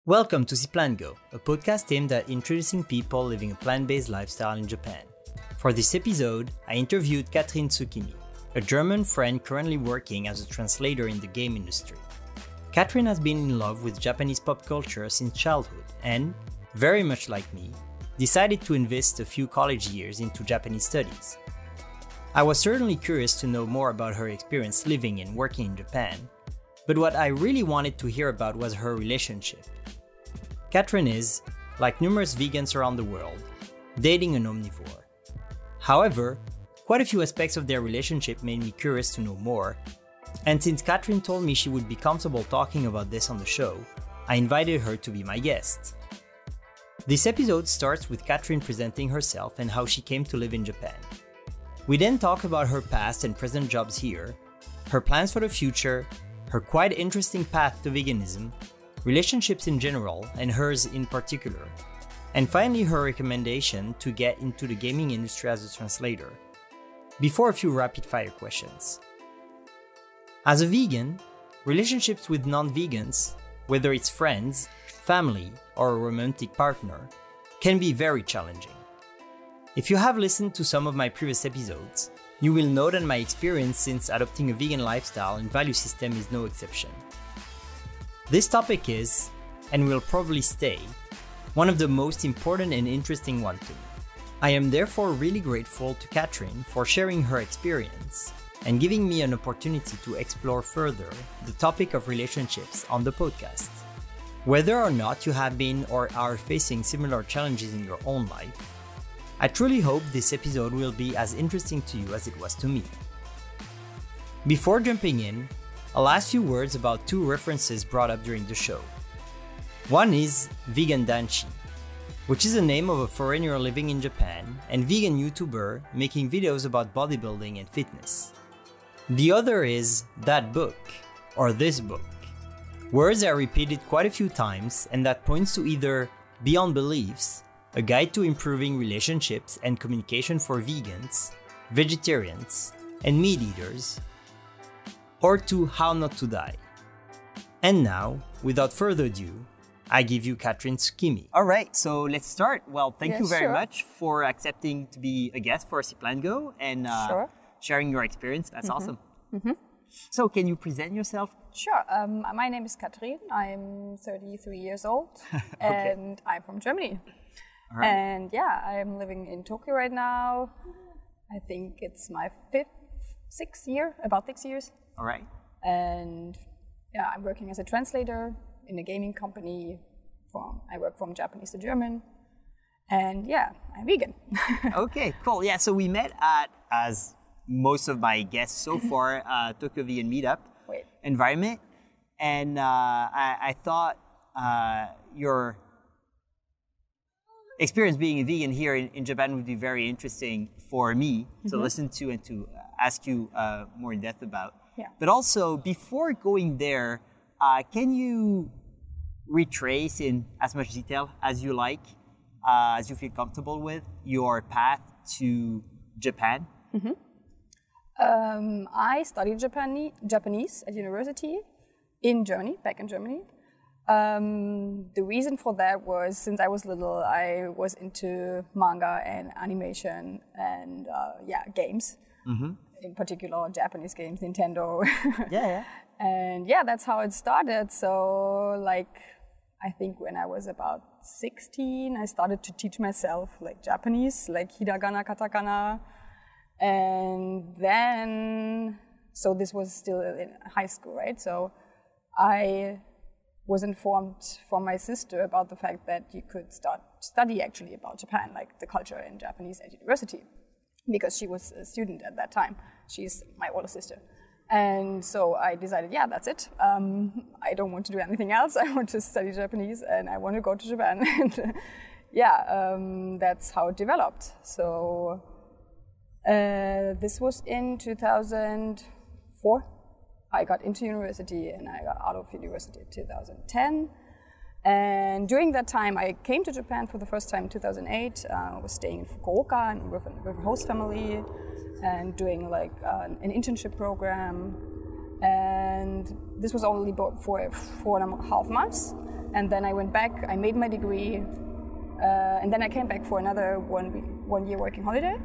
Welcome to ciplantgo, a podcast aimed at introducing people living a plant-based lifestyle in Japan. For this episode, I interviewed Katrin Tsukimi, a German friend currently working as a translator in the game industry. Katrin has been in love with Japanese pop culture since childhood and, very much like me, decided to invest a few college years into Japanese studies. I was certainly curious to know more about her experience living and working in Japan, but what I really wanted to hear about was her relationship. Katrin is, like numerous vegans around the world, dating an omnivore. However, quite a few aspects of their relationship made me curious to know more, and since Katrin told me she would be comfortable talking about this on the show, I invited her to be my guest. This episode starts with Katrin presenting herself and how she came to live in Japan. We then talk about her past and present jobs here, her plans for the future, her quite interesting path to veganism, relationships in general and hers in particular, and finally her recommendation to get into the gaming industry as a translator, before a few rapid-fire questions. As a vegan, relationships with non-vegans, whether it's friends, family, or a romantic partner, can be very challenging. If you have listened to some of my previous episodes, you will know that my experience since adopting a vegan lifestyle and value system is no exception. This topic is, and will probably stay, one of the most important and interesting ones to me. I am therefore really grateful to Katrin for sharing her experience and giving me an opportunity to explore further the topic of relationships on the podcast. Whether or not you have been or are facing similar challenges in your own life, I truly hope this episode will be as interesting to you as it was to me. Before jumping in, I'll ask you words about two references brought up during the show. One is Vegan Danshi, which is the name of a foreigner living in Japan and vegan YouTuber making videos about bodybuilding and fitness. The other is that book, or this book. Words are repeated quite a few times and that points to either Beyond Beliefs, a guide to improving relationships and communication for vegans, vegetarians, and meat eaters, or to How Not to Die. And now, without further ado, I give you Katrin Tsukimi. All right, so let's start. Well, thank you very much for accepting to be a guest for ciplantgo and sharing your experience. That's awesome. So can you present yourself? Sure. My name is Katrin. I'm 33 years old and I'm from Germany. All right. And yeah, I'm living in Tokyo right now. I think it's my about 6 years. All right. And yeah, I'm working as a translator in a gaming company. I work from Japanese to German. And yeah, I'm vegan. Okay, cool. Yeah, so we met at, as most of my guests so far, Tokyo Vegan Meetup environment. And I thought your experience being a vegan here in Japan would be very interesting for me to listen to and to ask you more in depth about. Yeah. But also, before going there, can you retrace in as much detail as you like, as you feel comfortable with, your path to Japan? I studied Japanese at university in Germany, back in Germany. The reason for that was since I was little, I was into manga and animation and games. In particular, Japanese games, Nintendo. Yeah. And yeah, that's how it started. So I think when I was about 16, I started to teach myself Japanese, hiragana, katakana. And then, so this was still in high school, right? So I was informed from my sister about the fact that you could study actually about Japan, the culture in Japanese at university, because she was a student at that time. She's my older sister. And so I decided, yeah, that's it. I don't want to do anything else. I want to study Japanese and I want to go to Japan. And that's how it developed. So this was in 2004. I got into university and I got out of university in 2010. And during that time, I came to Japan for the first time in 2008. I was staying in Fukuoka and with a host family and doing an internship program. And this was only for 4.5 months. And then I went back, I made my degree, and then I came back for another 1 year working holiday.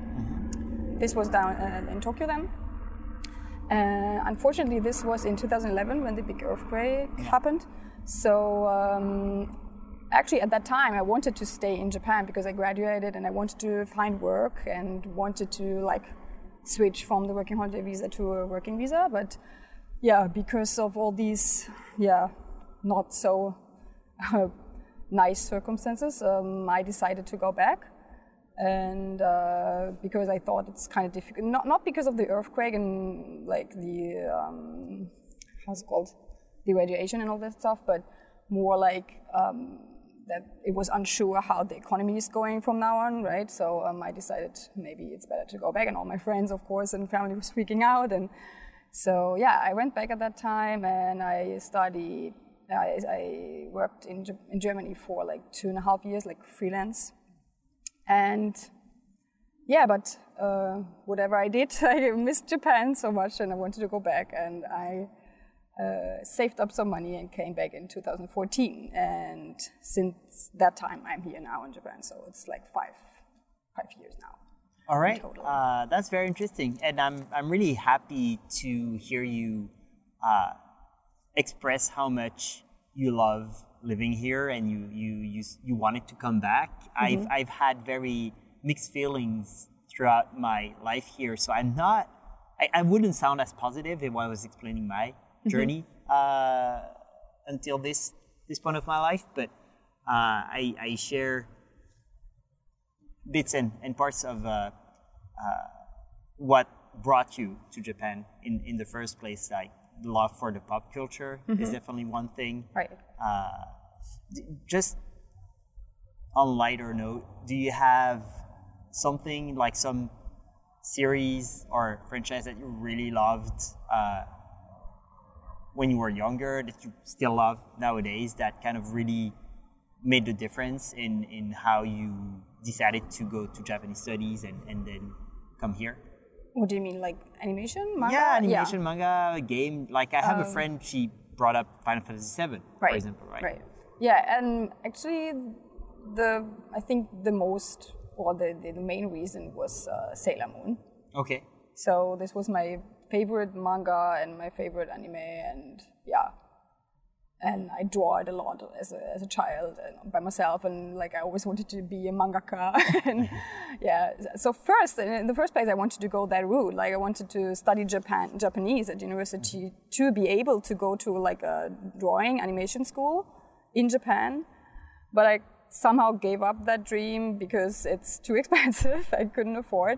This was down in Tokyo then. Unfortunately, this was in 2011 when the big earthquake happened. So actually at that time I wanted to stay in Japan because I graduated and I wanted to find work and wanted to like switch from the working holiday visa to a working visa. But yeah, because of all these not so nice circumstances, I decided to go back. And because I thought it's kind of difficult, not because of the earthquake and like the how's it called, the radiation and all that stuff, but more like that it was unsure how the economy is going from now on, right? So I decided maybe it's better to go back, and all my friends, of course, and family was freaking out, and so yeah, I went back at that time and I studied. I worked in Germany for like 2.5 years, like freelance. And yeah, but whatever I did, I missed Japan so much and I wanted to go back, and I saved up some money and came back in 2014. And since that time, I'm here now in Japan. So it's like five years now. All right, that's very interesting. And I'm really happy to hear you express how much you love living here and you wanted to come back. I've had very mixed feelings throughout my life here, so I wouldn't sound as positive if I was explaining my journey until this point of my life, but I share bits and parts of what brought you to Japan in the first place. Like the love for the pop culture is definitely one thing. Right. Just on a lighter note, do you have something like some series or franchise that you really loved when you were younger that you still love nowadays that kind of really made the difference in how you decided to go to Japanese studies and then come here? What do you mean, like animation, manga? Yeah, animation, manga, game. Like I have a friend, she brought up Final Fantasy VII, for example, right? Right. Yeah, and actually, I think the most, or the main reason was Sailor Moon. Okay. So this was my favorite manga and my favorite anime, and yeah. And I draw it a lot as a child and by myself, and like I always wanted to be a mangaka. And yeah, so in the first place, I wanted to go that route. Like I wanted to study Japanese at university to be able to go to like a drawing animation school in Japan. But I somehow gave up that dream because it's too expensive. I couldn't afford.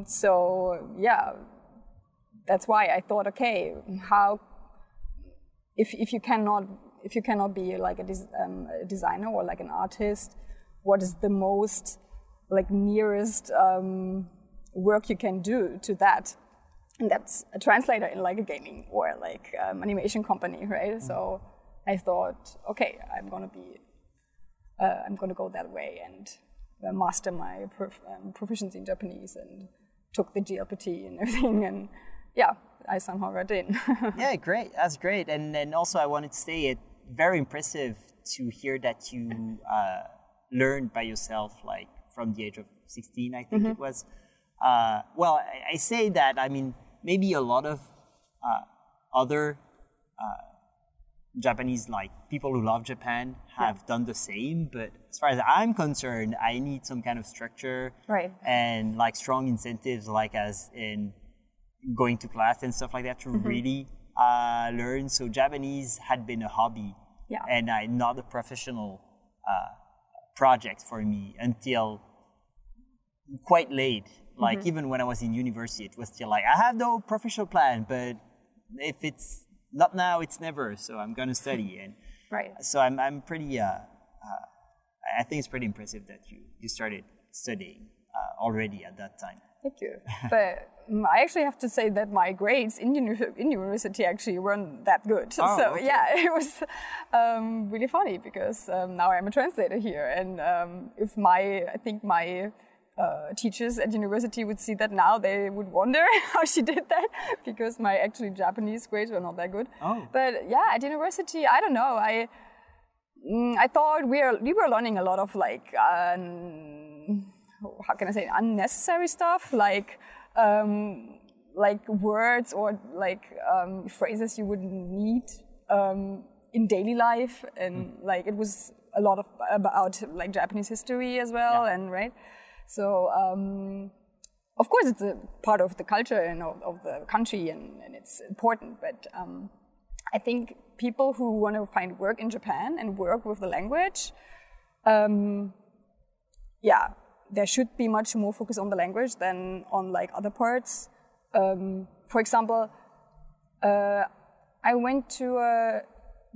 So yeah, that's why I thought, okay, how. If you cannot be like a designer or like an artist, what is the most like nearest work you can do to that? And that's a translator in like a gaming or like animation company, right? So I thought, okay, I'm gonna go that way and master my proficiency in Japanese, and took the GLPT and everything, and yeah. I somehow read in. Yeah, great. That's great. And then also I wanted to say it very impressive to hear that you learned by yourself, like from the age of 16, I think it was. Well, I say that, I mean, maybe a lot of other Japanese, like people who love Japan have done the same. But as far as I'm concerned, I need some kind of structure and like strong incentives, like as in going to class and stuff like that to really learn. So Japanese had been a hobby and not a professional project for me until quite late. Like even when I was in university, it was still like, I have no professional plan, but if it's not now, it's never. So I'm going to study. And so I'm pretty, I think it's pretty impressive that you started studying already at that time. Thank you. But I actually have to say that my grades in university actually weren't that good. Oh, so okay. yeah, it was really funny because now I'm a translator here, and if I think my teachers at university would see that now, they would wonder how she did that, because my actually Japanese grades were not that good. Oh. But yeah, at university, I don't know. I thought we were learning a lot of like how can I say it? Unnecessary stuff like words or like phrases you wouldn't need in daily life, and like it was a lot about like Japanese history as well, and right. So of course it's a part of the culture and of the country, and it's important, but I think people who want to find work in Japan and work with the language, there should be much more focus on the language than on like other parts. For example, I went to a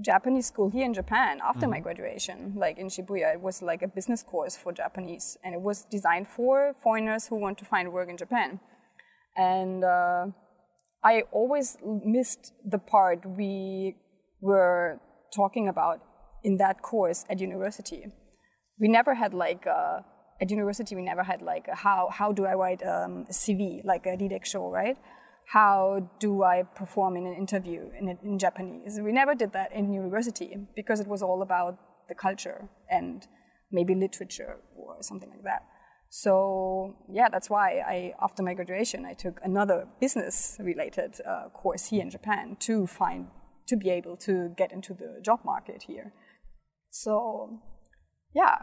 Japanese school here in Japan after my graduation, like in Shibuya. It was like a business course for Japanese, and it was designed for foreigners who want to find work in Japan. And I always missed the part we were talking about in that course at university. We never had like at university, we never had like how do I write a CV, like a Didek-show, right? How do I perform in an interview in Japanese? We never did that in university because it was all about the culture and maybe literature or something like that. So yeah, that's why after my graduation, I took another business-related course here in Japan to be able to get into the job market here. So yeah,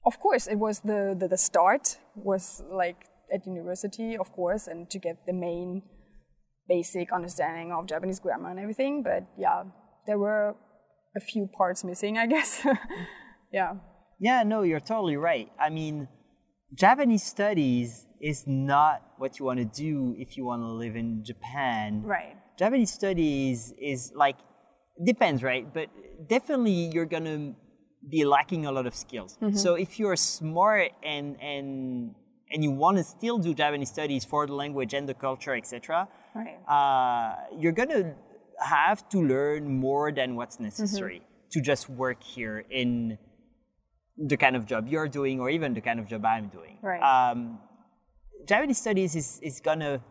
of course, it was the start was like at university, of course, and to get the main basic understanding of Japanese grammar and everything. But yeah, there were a few parts missing, I guess. Yeah. Yeah, no, you're totally right. I mean, Japanese studies is not what you want to do if you want to live in Japan. Right. Japanese studies is like, depends, right? But definitely you're going to be lacking a lot of skills. So if you're smart and you want to still do Japanese studies for the language and the culture, etc., right. You're going to have to learn more than what's necessary to just work here in the kind of job you're doing or even the kind of job I'm doing. Right. Japanese studies is going to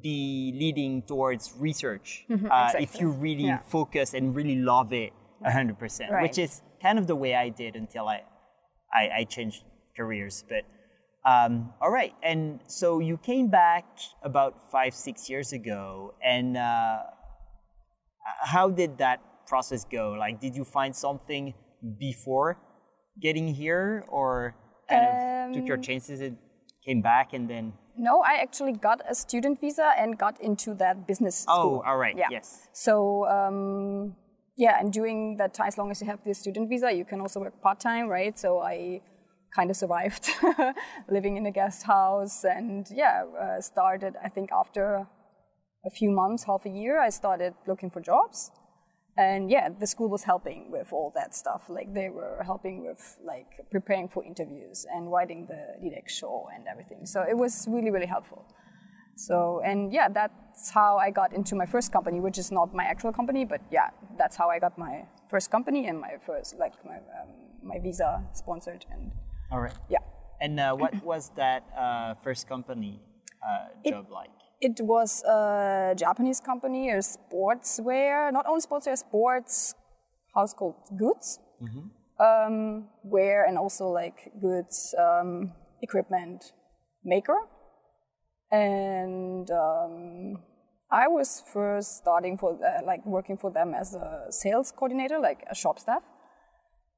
be leading towards research Exactly. if you really focus and really love it 100%, right. which is kind of the way I did until I changed careers. But all right, and so you came back about 5-6 years ago, and how did that process go? Like, did you find something before getting here, or kind of took your chances and came back and then? No, I actually got a student visa and got into that business school. Oh, all right, yeah. Yes. So, and during that time, as long as you have this student visa, you can also work part-time, right? So I kind of survived living in a guest house, and started, I think after a few months, half a year, I started looking for jobs. And the school was helping with all that stuff. Like they were helping with like preparing for interviews and writing the Didek-show and everything. So it was really, really helpful. So, and that's how I got into my first company, which is not my actual company, but that's how I got my first company and my first, like my visa sponsored. And all right. Yeah. And what was that first company job like? It was a Japanese company, a sportswear, not only sportswear, sports household goods, wear and also like goods equipment maker. And I was first starting working for them as a sales coordinator, like a shop staff.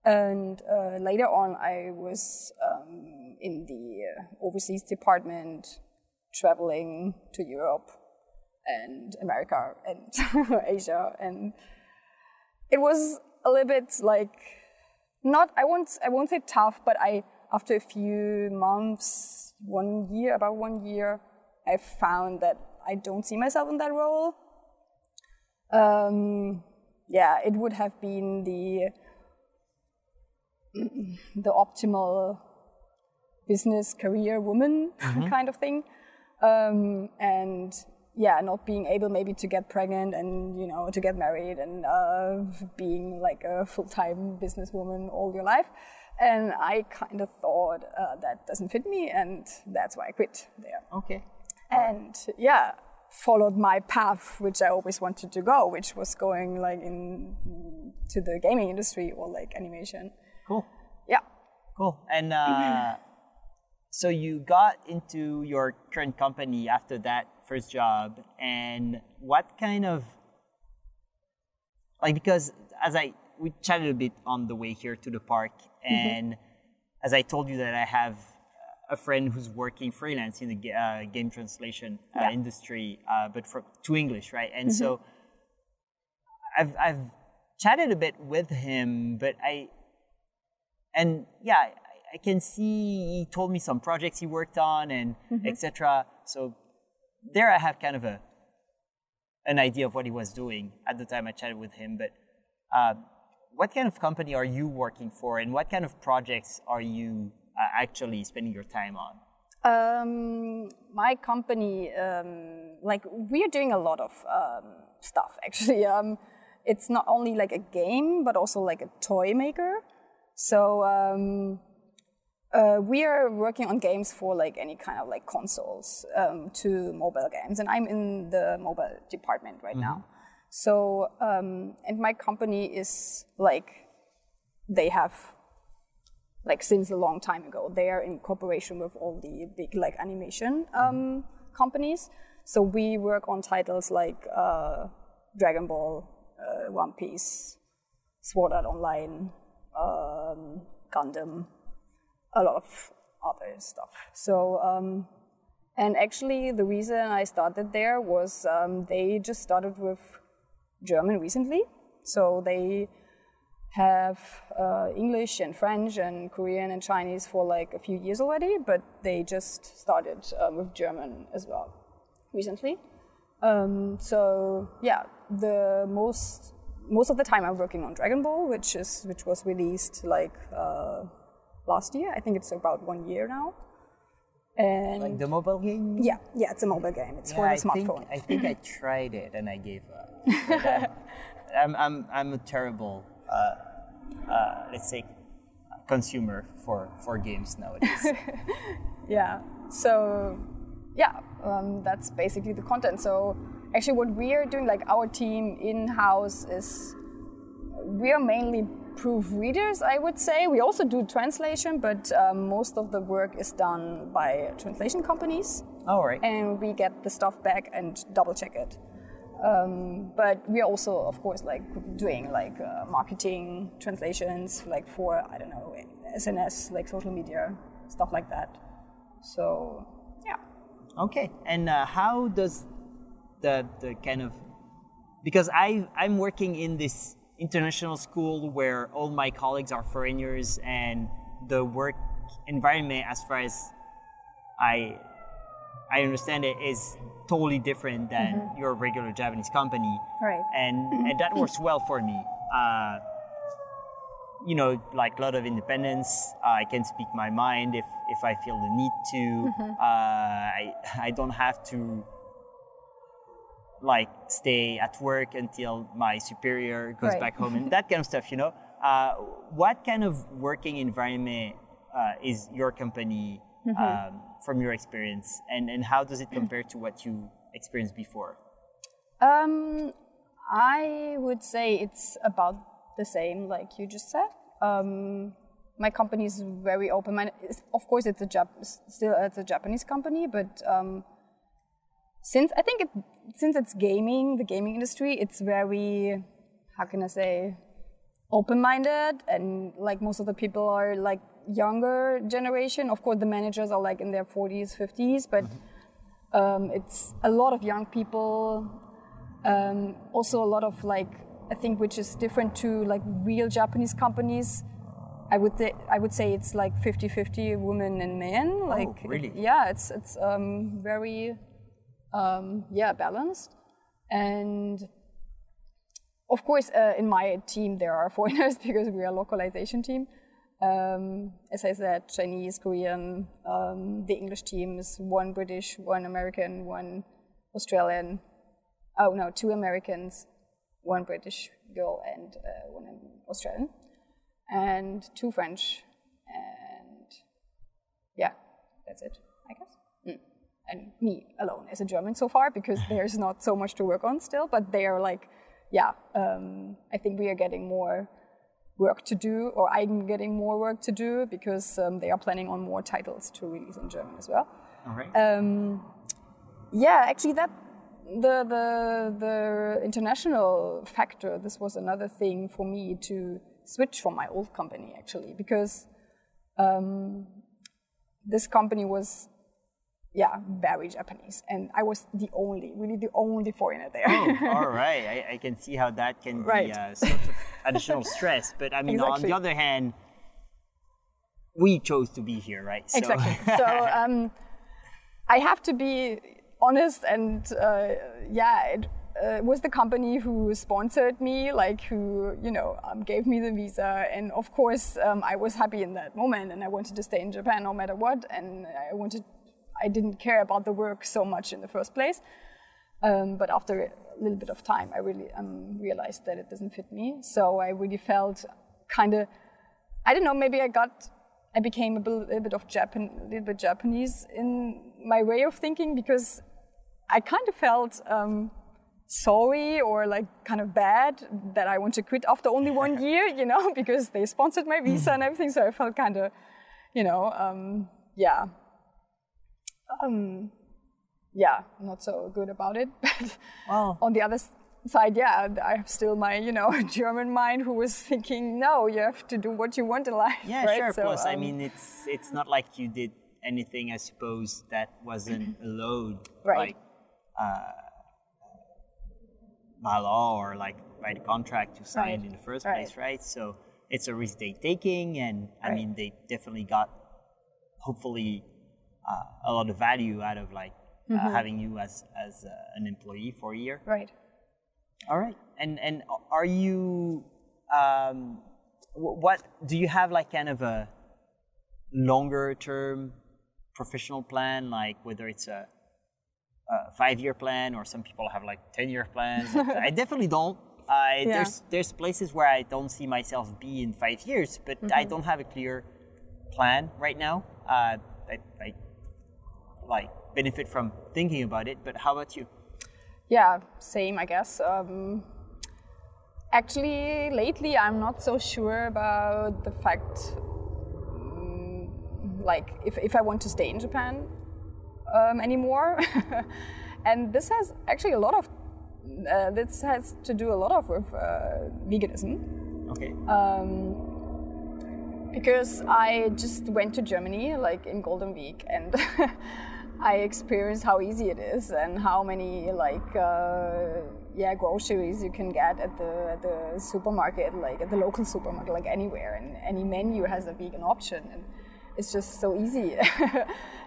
And later on, I was in the overseas department, traveling to Europe and America and Asia, and it was a little bit like I won't say tough, but after a few months, about 1 year, I found that I don't see myself in that role. It would have been the optimal business career woman kind of thing. Not being able maybe to get pregnant and, to get married and being like a full-time businesswoman all your life. And I kind of thought that doesn't fit me, and that's why I quit there. Okay. And followed my path, which I always wanted to go, which was going like to the gaming industry or like animation. Cool. Yeah. Cool. And so you got into your current company after that first job, and what kind of, like, because we chatted a bit on the way here to the park, and as I told you that I have a friend who's working freelance in the game translation industry, but to English, right? And so I've chatted a bit with him, but I can see he told me some projects he worked on and etc. So there I have kind of an idea of what he was doing at the time I chatted with him. But what kind of company are you working for, and what kind of projects are you actually spending your time on? My company, like we are doing a lot of stuff actually. It's not only like a game, but also like a toy maker. So we are working on games for like any kind of like consoles to mobile games, and I'm in the mobile department right now. So and my company is like, they have like since a long time ago, they are in cooperation with all the big like animation companies. So we work on titles like Dragon Ball, One Piece, Sword Art Online, Gundam, a lot of other stuff. So, and actually the reason I started there was they just started with German recently. So they have English and French and Korean and Chinese for like a few years already, but they just started with German as well recently. So yeah, the most of the time I'm working on Dragon Ball, which was released like last year. I think it's about 1 year now. And like the mobile game? Yeah, it's a mobile game. It's for the smartphone. I think I tried it and I gave up. I'm a terrible, let's say, consumer for games nowadays. Yeah. So, yeah, that's basically the content. So, actually, what we are doing, like our team in-house, is we are mainly proofreaders, I would say. We also do translation, but most of the work is done by translation companies. Oh, right. And we get the stuff back and double check it. But we are also, of course, like doing like marketing translations, like for, I don't know, SNS, like social media, stuff like that. So, yeah. Okay. And how does the kind of, because I'm working in this international school where all my colleagues are foreigners, and the work environment, as far as I understand it, is totally different than your regular Japanese company. Right. And that works well for me. You know, like a lot of independence. I can speak my mind if I feel the need to. I don't have to like stay at work until my superior goes back home and that kind of stuff, you know. What kind of working environment is your company from your experience, and how does it compare to what you experienced before? I would say it's about the same, like you just said. My company is very open-minded. Of course, it's a Japanese company, but since it's gaming, the gaming industry, it's very, how can I say, open-minded, and like most of the people are like younger generation. Of course, the managers are like in their 40s, 50s, but it's a lot of young people. Also a lot of like, I think, which is different to like real Japanese companies. I would say it's like 50-50 women and men. Like, oh, really? Yeah, it's very balanced. And of course, in my team there are foreigners because we are a localization team. As I said, Chinese, Korean. The English team is 1 British, 1 American, 1 Australian. Oh no, 2 Americans, 1 British girl, and 1 Australian, and 2 French, and yeah, that's it, I guess. and me alone as a German so far, because there's not so much to work on still, but they are like, yeah, I think we are getting more work to do, or I'm getting more work to do, because they are planning on more titles to release in German as well. All right. Yeah, actually that the international factor, this was another thing for me to switch from my old company, actually, because this company was, very Japanese, and I was really the only foreigner there. Oh, all right. I can see how that can be sort of additional stress. But I mean, exactly. On the other hand, we chose to be here, right? So. Exactly. So I have to be honest, and it was the company who sponsored me, like who, gave me the visa. And of course, I was happy in that moment, and I wanted to stay in Japan no matter what. And I didn't care about the work so much in the first place. But after a little bit of time, I really realized that it doesn't fit me. So I really felt kind of, I don't know, maybe I became a little bit Japanese in my way of thinking, because I kind of felt sorry or like kind of bad that I want to quit after only 1 year, because they sponsored my visa and everything. So I felt kind of, not so good about it. But on the other side, I have still my, German mind who was thinking, no, you have to do what you want in life. Yeah, right? sure. So, plus, I mean, it's not like you did anything, I suppose, that wasn't allowed, right. like by law or like by the contract you signed in the first place, right? So it's a risk they're taking, and I mean, they definitely got, hopefully, a lot of value out of like having you as an employee for a year. Right. All right. And are you, what, do you have like kind of a longer term professional plan, like whether it's a 5-year plan, or some people have like 10-year plans? I definitely don't. There's places where I don't see myself be in 5 years, but I don't have a clear plan right now. I like benefit from thinking about it, but how about you? Yeah, same, I guess. Actually, lately I'm not so sure about the fact, like if I want to stay in Japan anymore. And this has actually this has to do a lot of with veganism. Okay. Because I just went to Germany like in Golden Week, and I experienced how easy it is and how many like groceries you can get at the supermarket, like at the local supermarket, like anywhere, and any menu has a vegan option, and it's just so easy.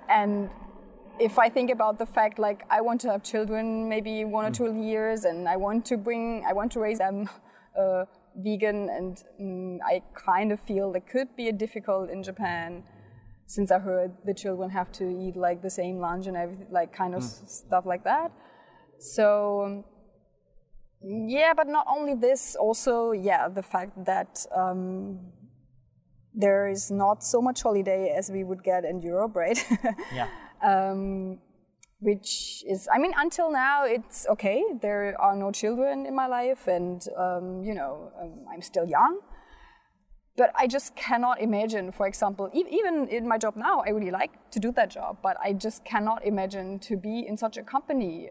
And if I think about the fact, like I want to have children maybe 1 or 2 years, and I want to raise them vegan, and I kind of feel it could be difficult in Japan, since I heard the children have to eat like the same lunch and everything, like kind of stuff like that. So but not only this, also the fact that there is not so much holiday as we would get in Europe, right? Yeah. Which is, I mean, until now it's okay. There are no children in my life, and I'm still young. But I just cannot imagine, for example, even in my job now, I really like to do that job, but I just cannot imagine to be in such a company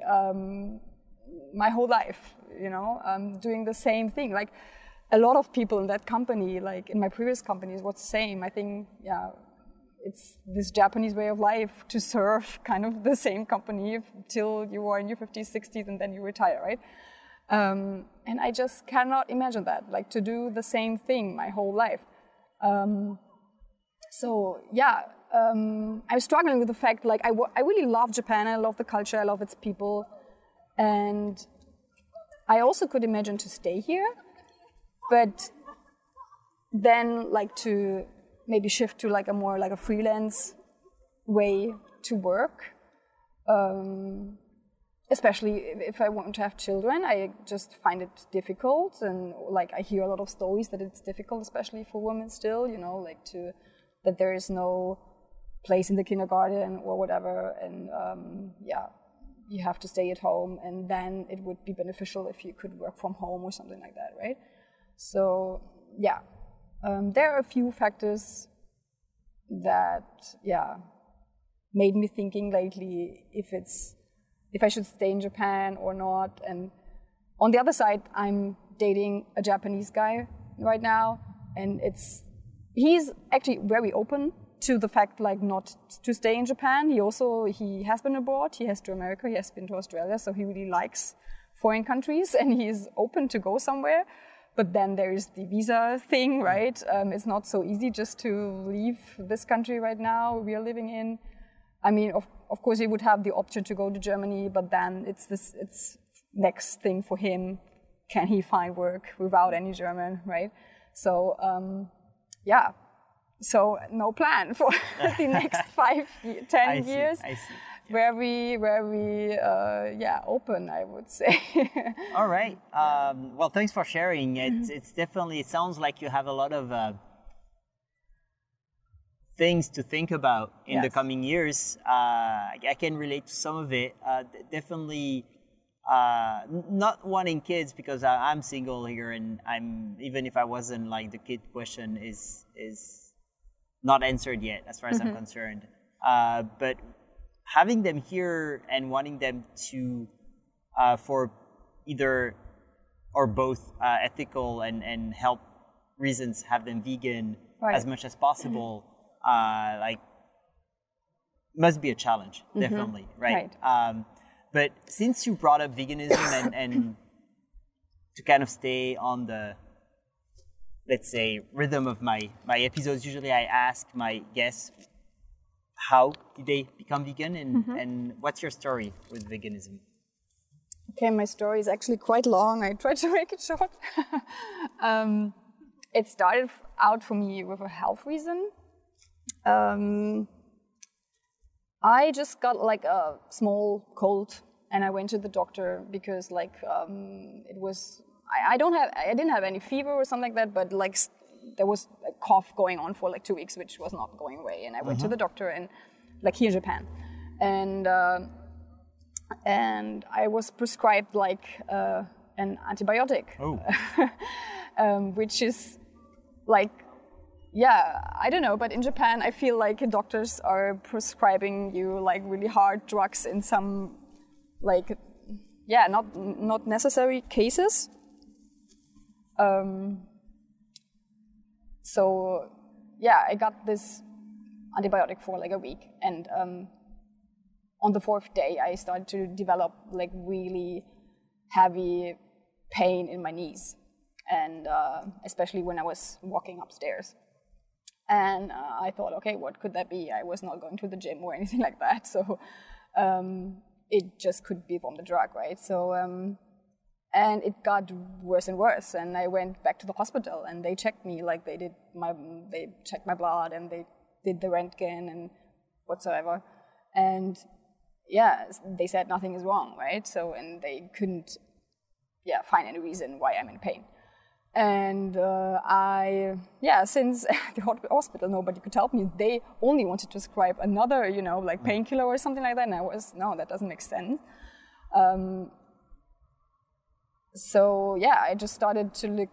my whole life, doing the same thing. Like a lot of people in that company, like in my previous companies, was the same. I think, it's this Japanese way of life to serve kind of the same company till you are in your 50s, 60s, and then you retire, right? And I just cannot imagine that, like to do the same thing my whole life. I'm struggling with the fact, like I really love Japan, I love the culture, I love its people, and I also could imagine to stay here, but then like to maybe shift to like a more like a freelance way to work. Especially if I want to have children, I just find it difficult, and like I hear a lot of stories that it's difficult, especially for women still, that there is no place in the kindergarten or whatever, and you have to stay at home, and then it would be beneficial if you could work from home or something like that, right? So there are a few factors that made me thinking lately if I should stay in Japan or not. And on the other side, I'm dating a Japanese guy right now, and he's actually very open to the fact like not to stay in Japan. He has been abroad, he has to America, he has been to Australia, so he really likes foreign countries and he's open to go somewhere. But then there is the visa thing, right? It's not so easy just to leave this country right now we are living in. I mean, of course, he would have the option to go to Germany, but then it's next thing for him. Can he find work without any German, right? So, so no plan for the next 5-10 years. I see. Very open, I would say. All right. Well, thanks for sharing. It's definitely, it sounds like you have a lot of things to think about in the coming years. I can relate to some of it. Definitely not wanting kids, because I'm single here, and even if I wasn't, like, the kid question is not answered yet as far as I'm concerned. But having them here and wanting them to, for either or both ethical and health reasons, have them vegan as much as possible, must be a challenge, definitely, right? But since you brought up veganism and to kind of stay on the, let's say, rhythm of my episodes, usually I ask my guests, how did they become vegan, and what's your story with veganism? Okay, my story is actually quite long. I tried to make it short. It started out for me with a health reason. I just got like a small cold, and I went to the doctor because it was, I didn't have any fever or something like that, but like there was a cough going on for like 2 weeks, which was not going away. And I went to the doctor, and like here in Japan, and I was prescribed like an antibiotic, which is like, I don't know, but in Japan, I feel like doctors are prescribing you like really hard drugs in some like, not necessary cases. So I got this antibiotic for like a week, and on the 4th day, I started to develop like really heavy pain in my knees, and especially when I was walking upstairs. And I thought, okay, what could that be? I was not going to the gym or anything like that, so it just could be from the drug, right? So, and it got worse and worse, and I went back to the hospital, and they checked me, like they checked my blood, and they did the Röntgen and whatsoever, and they said nothing is wrong, right? So, and they couldn't, find any reason why I'm in pain. And since the hospital, nobody could help me, they only wanted to prescribe another, like painkiller or something like that, and no, that doesn't make sense. So I just started to look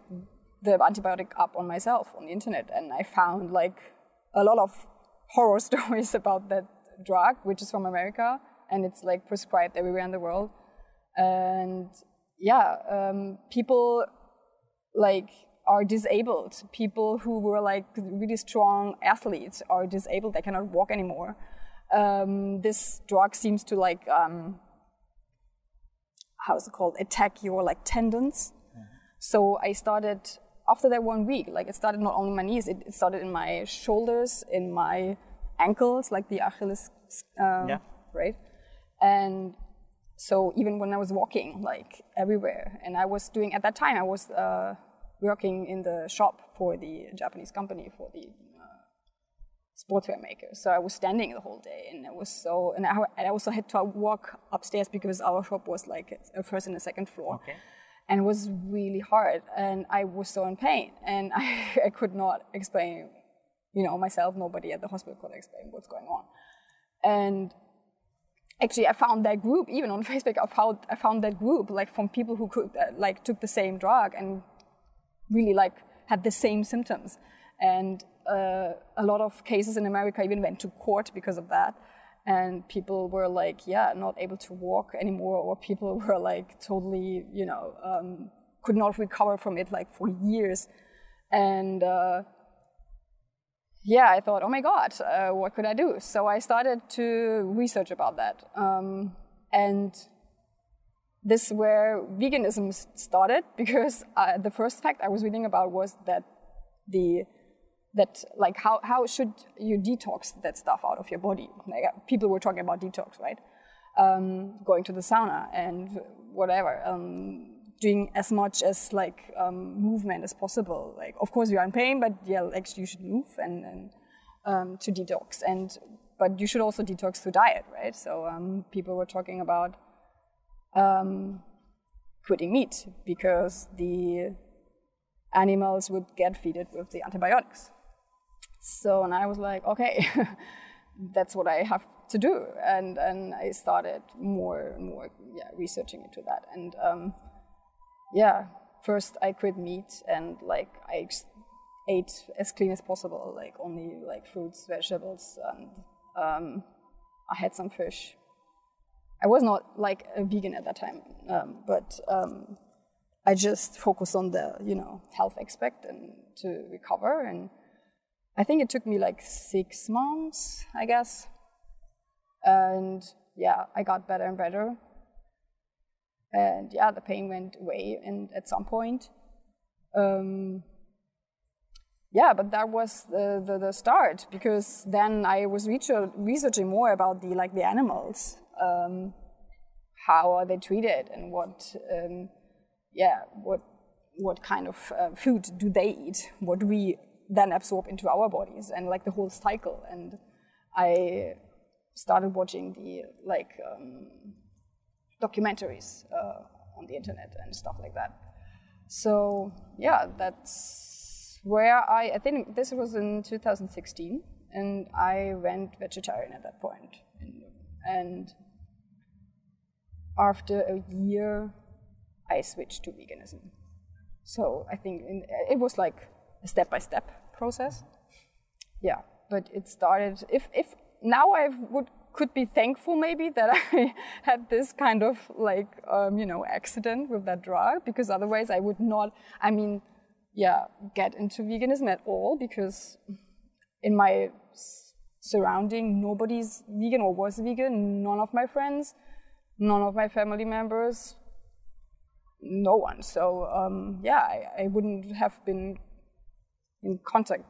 the antibiotic up on myself on the internet, and I found like a lot of horror stories about that drug, which is from America, and it's like prescribed everywhere in the world. And people like are disabled. People who were like really strong athletes are disabled. They cannot walk anymore. This drug seems to like attack your like tendons. So I started after that 1 week. Like it started not only in my knees. It started in my shoulders, in my ankles, like the Achilles, right? And so even when I was walking, like everywhere, and I was doing at that time, I was working in the shop for the Japanese company, for the sportswear maker. So I was standing the whole day, and I also had to walk upstairs because our shop was like a first and a second floor, and it was really hard, and I was so in pain, and I could not explain, myself, nobody at the hospital could explain what's going on. And actually, I found that group, even on Facebook, I found that group, like, from people who could, like, took the same drug and really, like, had the same symptoms. And a lot of cases in America even went to court because of that. And people were, like, not able to walk anymore, or people were, like, totally, could not recover from it, like, for years. And I thought, oh my God, what could I do? So I started to research about that. And this is where veganism started, because the first fact I was reading about was that how should you detox that stuff out of your body? Like, people were talking about detox, right? Going to the sauna and whatever. Doing as much as, like, movement as possible. Like, of course you're in pain, but like, you should move and to detox. But you should also detox through diet, right? So people were talking about quitting meat because the animals would get fed with the antibiotics. So, and I was like, okay, that's what I have to do. And I started more and more researching into that. And first I quit meat, and, like, I ate as clean as possible, like, only, like, fruits, vegetables, and I had some fish. I was not, like, a vegan at that time, but I just focused on the, health aspect and to recover. And I think it took me, like, 6 months, I guess. And I got better and better. And the pain went away and at some point. But that was the start, because then I was researching more about the animals. How are they treated, and what kind of food do they eat? What do we then absorb into our bodies, and, like, the whole cycle. And I started watching the documentaries on the internet and stuff like that. So that's where I think this was in 2016, and I went vegetarian at that point. And after a year, I switched to veganism. So I think it was like a step-by-step process. Yeah, but it started. If now I could be thankful maybe that I had this kind of accident with that drug, because otherwise I would not, get into veganism at all, because in my surrounding, nobody's vegan or was vegan. None of my friends, none of my family members, no one. So I wouldn't have been in contact,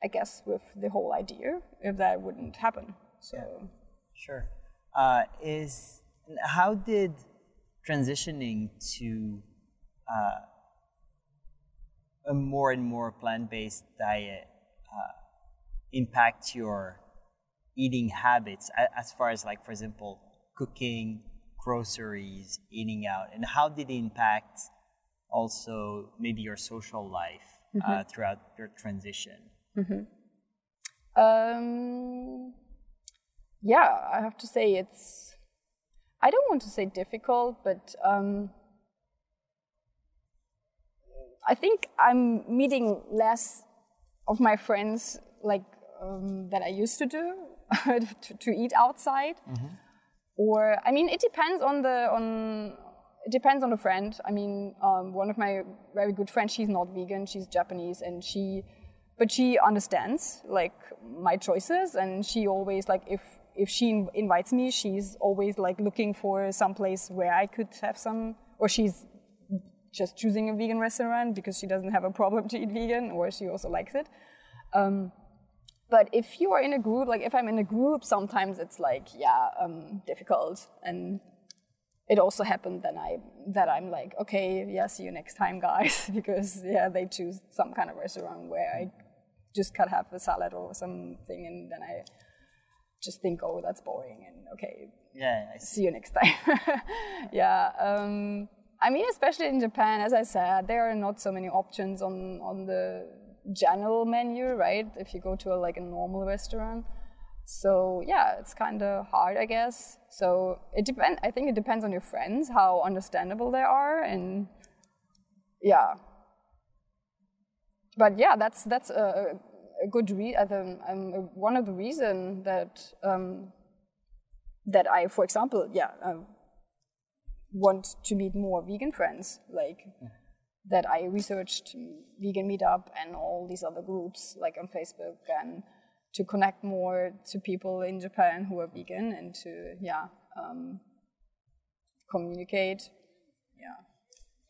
I guess, with the whole idea if that wouldn't happen. So. Yeah. Sure. How did transitioning to a more and more plant-based diet impact your eating habits, as far as, like, for example, cooking, groceries, eating out, and how did it impact also maybe your social life throughout your transition? Mm-hmm. I have to say I don't want to say difficult, but I think I'm meeting less of my friends that I used to do to eat outside. Mm-hmm. Or, it depends on the friend. One of my very good friends, she's not vegan, she's Japanese, but she understands, like, my choices, and she always, like, if she invites me, she's always, like, looking for some place where I could have some, or she's just choosing a vegan restaurant because she doesn't have a problem to eat vegan, or she also likes it. But if you are in a group, like, if I'm in a group, sometimes it's difficult. And it also happened that I'm like, okay, see you next time, guys, because they choose some kind of restaurant where I just can't have a salad or something, and then I just think, oh, that's boring, and okay, I see you next time. Especially in Japan, as I said, there are not so many options on the general menu, right? If you go to a normal restaurant. So yeah, it's kind of hard, I guess. So I think it depends on your friends, how understandable they are, and yeah. But yeah, that's a good one of the reasons that I, for example, want to meet more vegan friends, that I researched Vegan Meetup and all these other groups on Facebook, and to connect more to people in Japan who are vegan, and to communicate.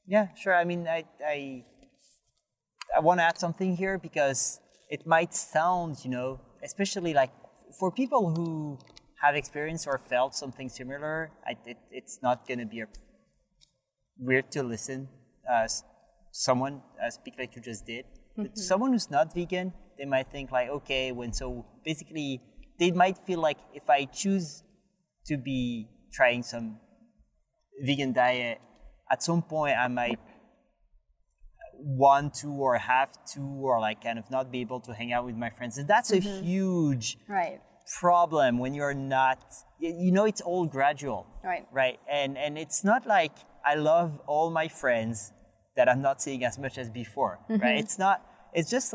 Yeah, sure. I mean, I want to add something here, because it might sound, especially for people who have experienced or felt something similar, it's not going to be weird to listen someone speak like you just did. But someone who's not vegan, they might think basically they might feel like, if I choose to be trying some vegan diet, at some point I might want to or have to, or not be able to hang out with my friends. And that's a huge problem when you're not, it's all gradual. Right. And it's not like I love all my friends that I'm not seeing as much as before, right? It's just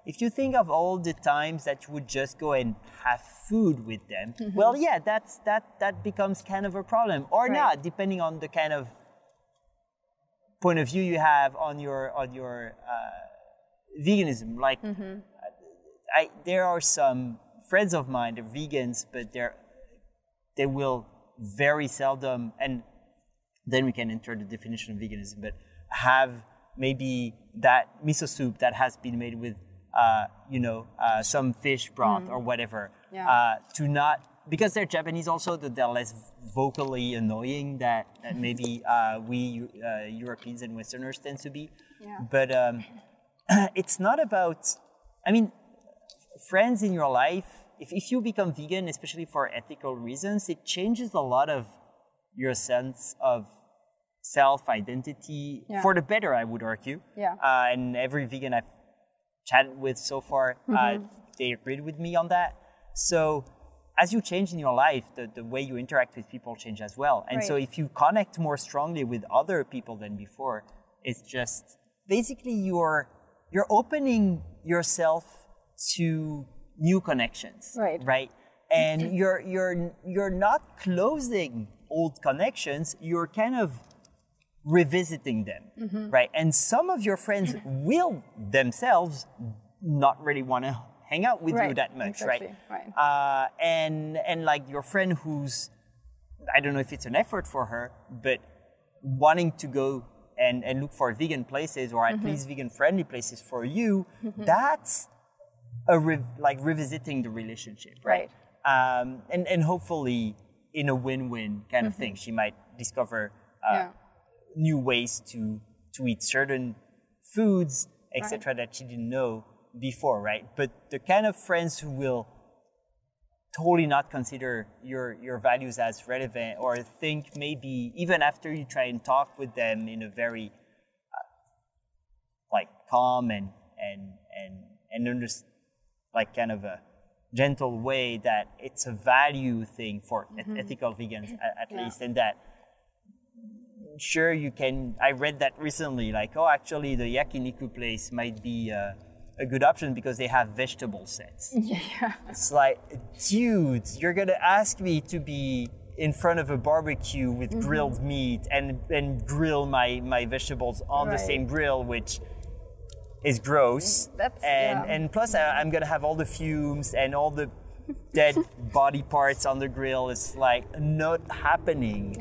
if you think of all the times that you would just go and have food with them, well, yeah, that becomes kind of a problem, or not, depending on the kind of point of view you have on your veganism. There are some friends of mine, they're vegans, but they will very seldom, and then we can enter the definition of veganism, but have maybe that miso soup that has been made with some fish broth or whatever, because they're Japanese also, that they're less vocally annoying that maybe we Europeans and Westerners tend to be. But it's not about, friends in your life, if you become vegan, especially for ethical reasons, it changes a lot of your sense of self-identity, for the better, I would argue. And every vegan I've chatted with so far, they agreed with me on that. So as you change in your life, the way you interact with people change as well. And so if you connect more strongly with other people than before, it's just basically you're opening yourself to new connections, right? And you're not closing old connections, you're kind of revisiting them, right? And some of your friends will themselves not really want to hang out with you that much, right? And your friend who's, I don't know if it's an effort for her, but wanting to go and look for vegan places, or at least vegan friendly places for you, that's revisiting the relationship, right? And hopefully in a win-win kind of thing. She might discover new ways to eat certain foods, etc., that she didn't know before, right? But the kind of friends who will totally not consider your values as relevant, or think maybe even after you try and talk with them in a very calm and kind of a gentle way, that it's a value thing for ethical vegans at least, and that sure you can. I read that recently, actually the yakiniku place might be a good option because they have vegetable sets. It's dude, you're gonna ask me to be in front of a barbecue with grilled meat and grill my vegetables on the same grill, which is gross. And plus I'm gonna have all the fumes and all the dead body parts on the grill. It's not happening.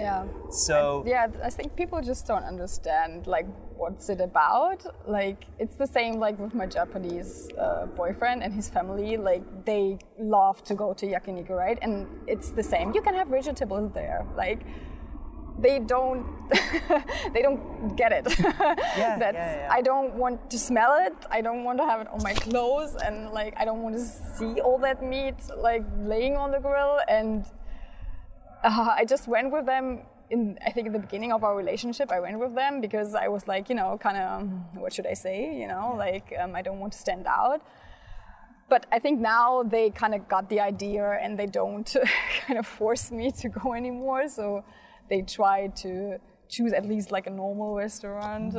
So I think people just don't understand what's it about. It's the same with my Japanese boyfriend and his family. They love to go to yakiniku, right? And it's the same. You can have vegetables there. They don't get it. I don't want to smell it. I don't want to have it on my clothes, and I don't want to see all that meat laying on the grill. And I just went with them I think in the beginning of our relationship, I went with them because I was like, kind of, what should I say? Like I don't want to stand out. But I think now they kind of got the idea and they don't kind of force me to go anymore. So they try to choose at least like a normal restaurant.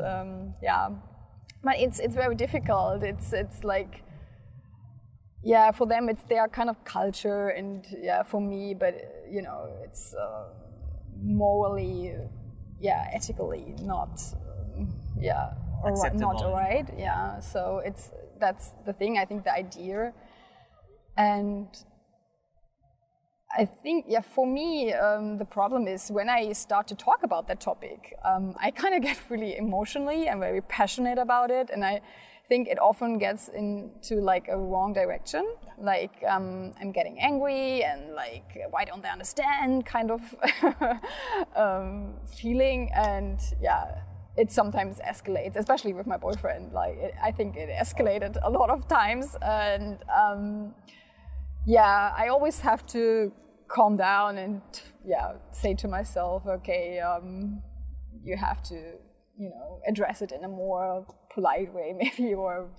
But it's very difficult. It's like, for them it's their kind of culture, and for me, but it's morally, ethically not, not all right. Yeah, so that's the thing. I think the idea, and I think, for me, the problem is when I start to talk about that topic, I kind of get really emotionally. I'm very passionate about it, and I think it often gets into like a wrong direction. Like I'm getting angry and like, why don't they understand kind of feeling, and it sometimes escalates, especially with my boyfriend. Like I think it escalated a lot of times, and I always have to calm down and say to myself, okay, you have to address it in a more polite way, maybe, or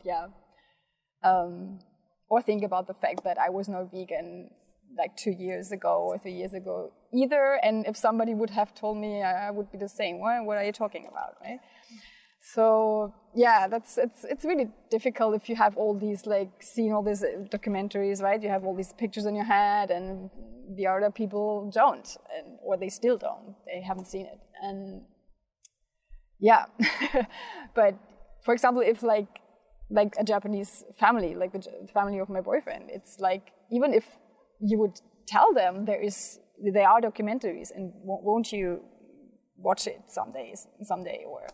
think about the fact that I was not vegan like 2 years ago or 3 years ago either, and if somebody would have told me, I would be the same. What are you talking about, right? So it's really difficult if you have all these seen all these documentaries, right? You have all these pictures in your head, and the other people don't, or they still don't. They haven't seen it, and but for example, if like a Japanese family, like the family of my boyfriend, it's like, even if you would tell them there are documentaries, and won't you watch it someday, or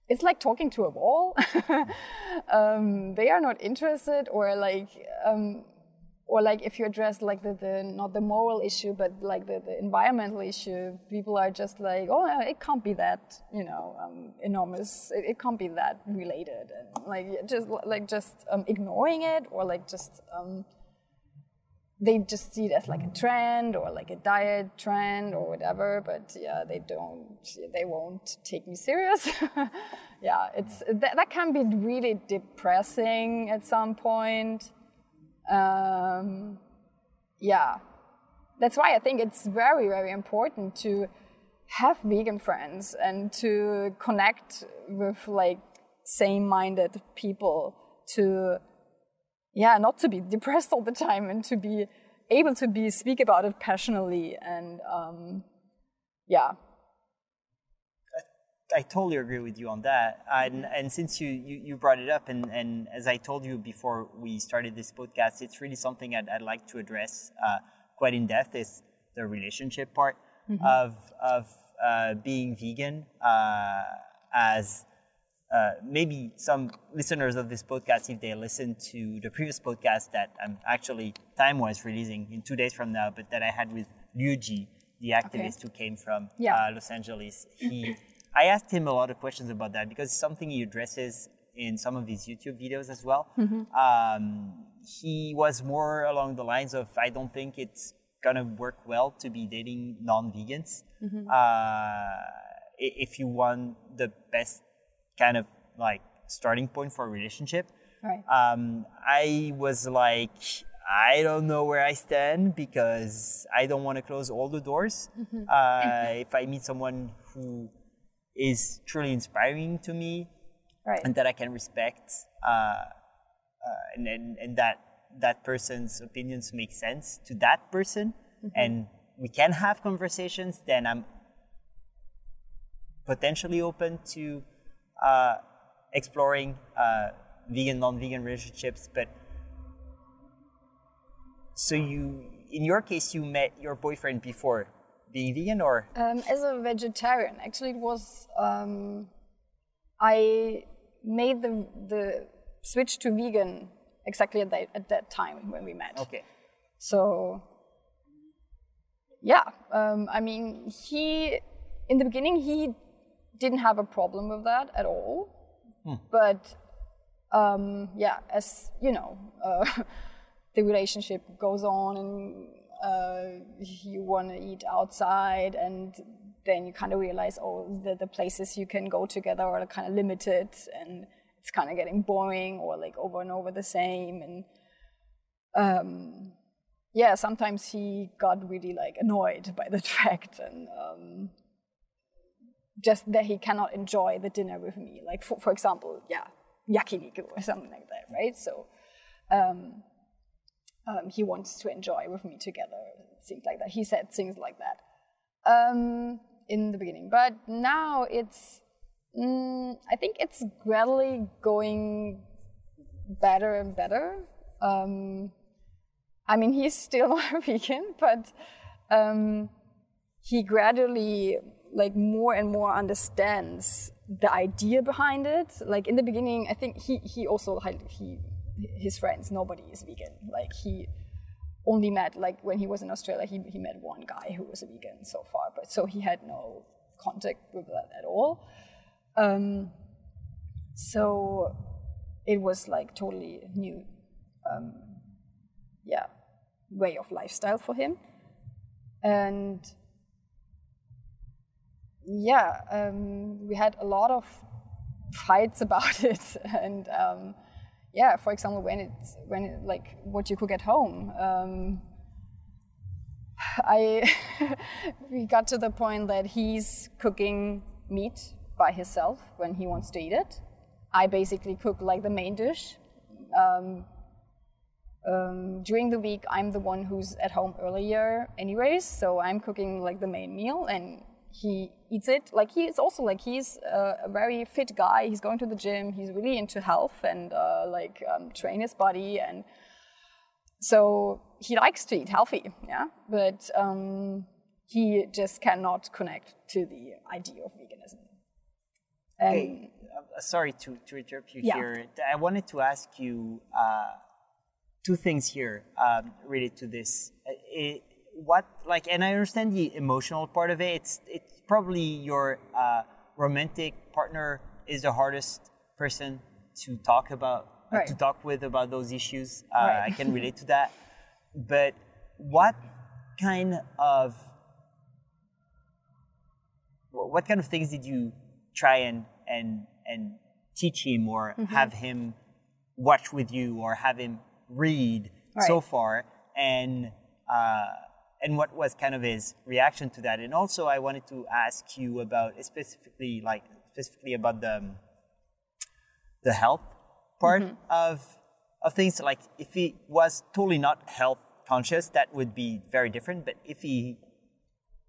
it's like talking to a wall. They are not interested, or if you address like the not the moral issue, but like the environmental issue, people are just like, oh, it can't be that enormous. It can't be that related, and just ignoring it, or they just see it as like a trend, or like a diet trend, or whatever. But they won't take me serious. It's that can be really depressing at some point. That's why I think it's very, very important to have vegan friends and to connect with like same-minded people, to not to be depressed all the time, and to be able to speak about it passionately, and I totally agree with you on that. And since you brought it up, and as I told you before we started this podcast, it's really something I'd like to address quite in depth, is the relationship part of being vegan, as maybe some listeners of this podcast, if they listen to the previous podcast that I'm actually time-wise releasing in 2 days from now, but that I had with Liu Ji, the activist who came from Los Angeles. I asked him a lot of questions about that, because it's something he addresses in some of his YouTube videos as well. He was more along the lines of, I don't think it's gonna work well to be dating non-vegans if you want the best kind of like starting point for a relationship. Right. I was like, I don't know where I stand, because I don't want to close all the doors. If I meet someone who is truly inspiring to me, right, and that I can respect, and that person's opinions make sense to that person, and we can have conversations, then I'm potentially open to exploring vegan, non-vegan relationships. But so in your case, you met your boyfriend before being vegan, or? As a vegetarian, actually, it was. I made the switch to vegan exactly at that time when we met. Okay. So, I mean, in the beginning, he didn't have a problem with that at all. But, as you know, the relationship goes on, and you want to eat outside, and then you kind of realize, the places you can go together are kind of limited, and it's kind of getting boring or like over and over the same. And sometimes he got really like annoyed by the fact, and just that he cannot enjoy the dinner with me. Like for example, yakiniku or something like that, right? So he wants to enjoy with me together. It seems like that. He said things like that in the beginning, but now it's. I think it's gradually going better and better. I mean, he's still not a vegan, but he gradually, like, more and more understands the idea behind it. Like in the beginning, I think he also his friends, nobody is vegan. Like he only met, like when he was in Australia, he met one guy who was a vegan so far, but so he had no contact with that at all. So it was like totally new, way of lifestyle for him. And we had a lot of fights about it. And for example, when it like what you cook at home, we got to the point that he's cooking meat by himself when he wants to eat it. I basically cook like the main dish. During the week, I'm the one who's at home earlier anyways, so I'm cooking like the main meal and he eats it. Like he's a very fit guy. He's going to the gym. He's really into health and train his body, and so he likes to eat healthy, but he just cannot connect to the idea of veganism. Okay, sorry to interrupt you here. I wanted to ask you two things here related to this. And I understand the emotional part of it. It's probably your romantic partner is the hardest person to talk about, to talk with about those issues. I can relate to that. But what kind of things did you try and teach him, or have him watch with you, or have him read so far, and what was kind of his reaction to that? And also, I wanted to ask you about specifically about the health part of things. Like if he was totally not health conscious, that would be very different. But if he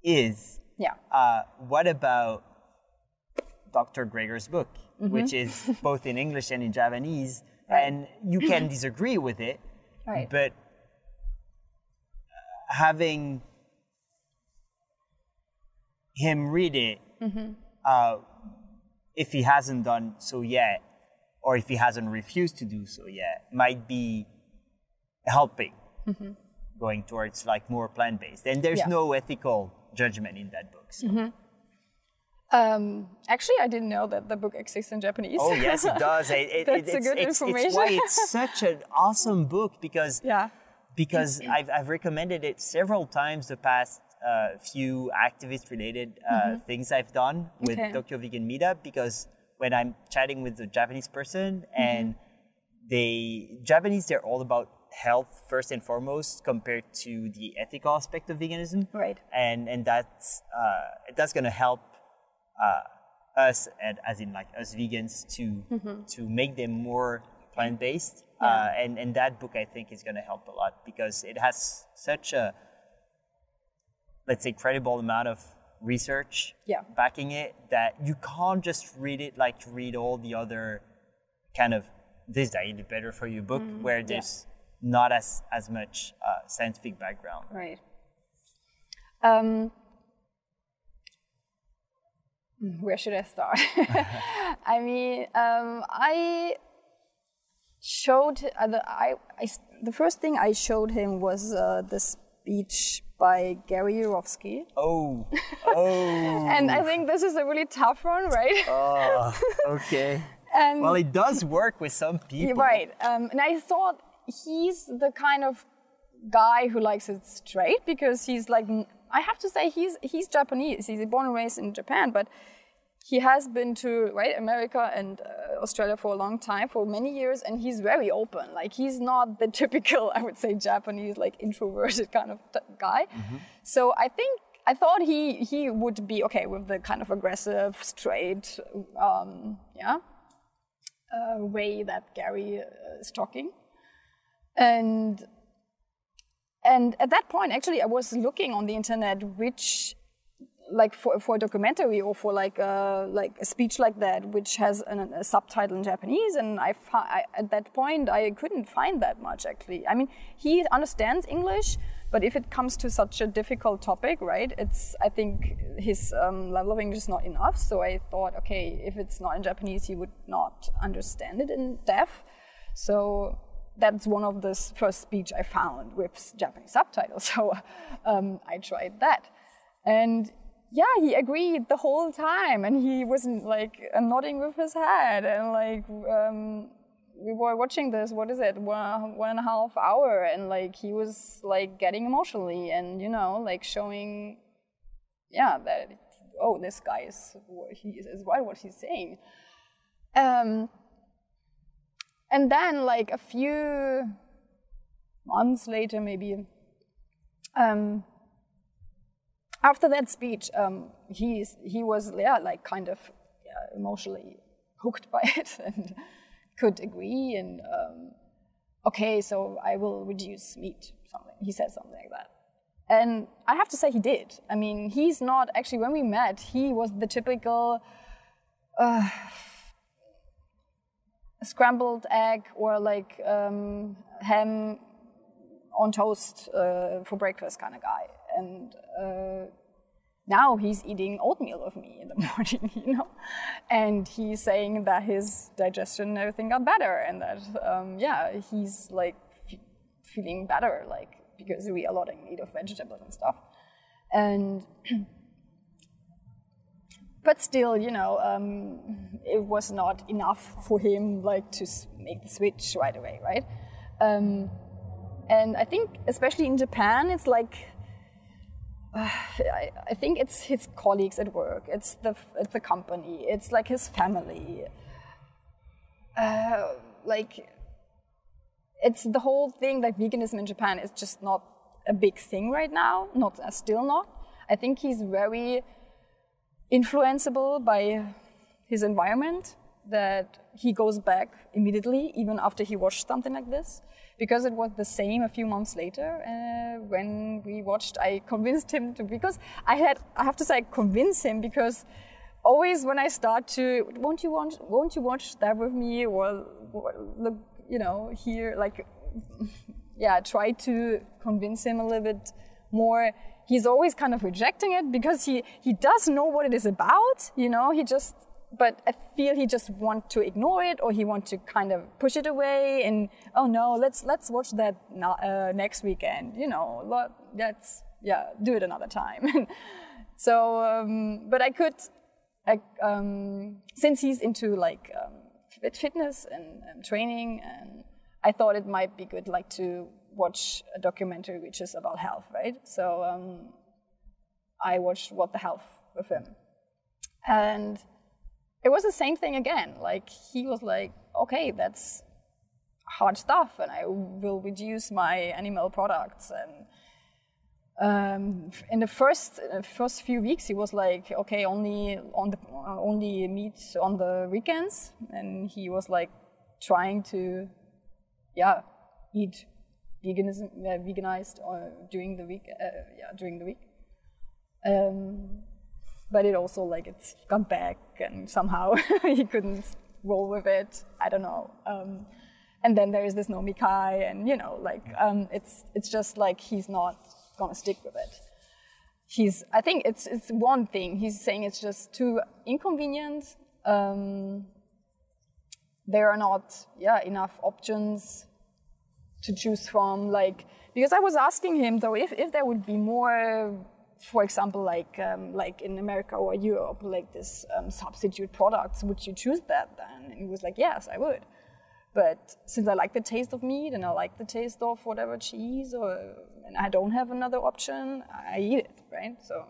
is, what about Dr. Greger's book, which is both in English and in Japanese, and you can disagree with it, but having him read it, if he hasn't done so yet, or if he hasn't refused to do so yet, might be helping going towards like more plant-based. And there's no ethical judgment in that book. So. Actually, I didn't know that the book exists in Japanese. Oh, yes, it does. That's a good information. It's why it's such an awesome book, because I've recommended it several times the past few activist-related things I've done with Tokyo Vegan Meetup, because when I'm chatting with a Japanese person, and they're all about health first and foremost compared to the ethical aspect of veganism. And that's going to help us, as in like us vegans, to make them more plant-based. And that book, I think, is going to help a lot, because it has such a, let's say, credible amount of research backing it, that you can't just read it like read all the other kind of this diet better for you book, where there's not as much scientific background. Where should I start? I mean, I showed the first thing I showed him was the speech by Gary Yourofsky. Oh. And I think this is a really tough one, right? Oh, okay. Well, it does work with some people. And I thought he's the kind of guy who likes it straight, because he's like, I have to say he's Japanese. He's born and raised in Japan, but he has been to America and Australia for a long time, for many years, and he's very open. Like, he's not the typical, I would say, Japanese, like, introverted kind of guy. Mm-hmm. So I thought he would be okay with the kind of aggressive, straight, way that Gary is talking. And at that point, actually, I was looking on the internet which, like, for a documentary or for like a speech like that, which has a subtitle in Japanese, and at that point I couldn't find that much, actually. I mean, he understands English, but if it comes to such a difficult topic, right, I think his level of English is not enough. So I thought, okay, if it's not in Japanese, he would not understand it in depth. So that's one of the first speech I found with Japanese subtitles. So I tried that, and yeah, he agreed the whole time, and he wasn't like nodding with his head, and like we were watching this, 1.5 hour, and like he was like getting emotionally, and like showing, that this guy is right what he's saying. And then like a few months later, maybe. After that speech, he was like kind of emotionally hooked by it and could agree, and okay, so I will reduce meat. He said something like that, and I have to say he did. I mean, he's not actually. When we met, he was the typical scrambled egg or like ham on toast for breakfast kind of guy. And now he's eating oatmeal with me in the morning, and he's saying that his digestion and everything got better, and that he's like feeling better, like, because we a lot of eat of vegetables and stuff. And but still, it was not enough for him, like, to make the switch right away, right? And I think, especially in Japan, it's like, I think it's his colleagues at work, it's the company, it's like his family. Like, it's the whole thing, like veganism in Japan is just not a big thing right now, still not. I think he's very influenceable by his environment, that he goes back immediately, even after he watched something like this. Because it was the same a few months later when we watched. I convinced him to, because I have to say, I convinced him, because always when I start to, won't you watch that with me, or look, here, like, try to convince him a little bit more. He's always kind of rejecting it, because he does know what it is about, but I feel he just wants to ignore it, or he wants to kind of push it away, and oh no, let's watch that next weekend, let's do it another time. So, but I could, since he's into like fitness and training, and I thought it might be good, like, to watch a documentary which is about health, right? So I watched What the Health with him, and it was the same thing again. Like, he was like, okay, that's hard stuff, and I will reduce my animal products. And in the first few weeks, he was like, okay, only meat on the weekends, and he was like trying to, eat veganized during the week. But it also, like, it's gone back, and somehow he couldn't roll with it. I don't know. And then there is this nomikai, and it's just like he's not gonna stick with it. I think it's one thing. He's saying it's just too inconvenient. There are not enough options to choose from. Like, because I was asking him though, if there would be more, for example, like in America or Europe, like this substitute products, would you choose that then? And he was like, yes, I would. But since I like the taste of meat and I like the taste of whatever cheese, and I don't have another option, I eat it, right? So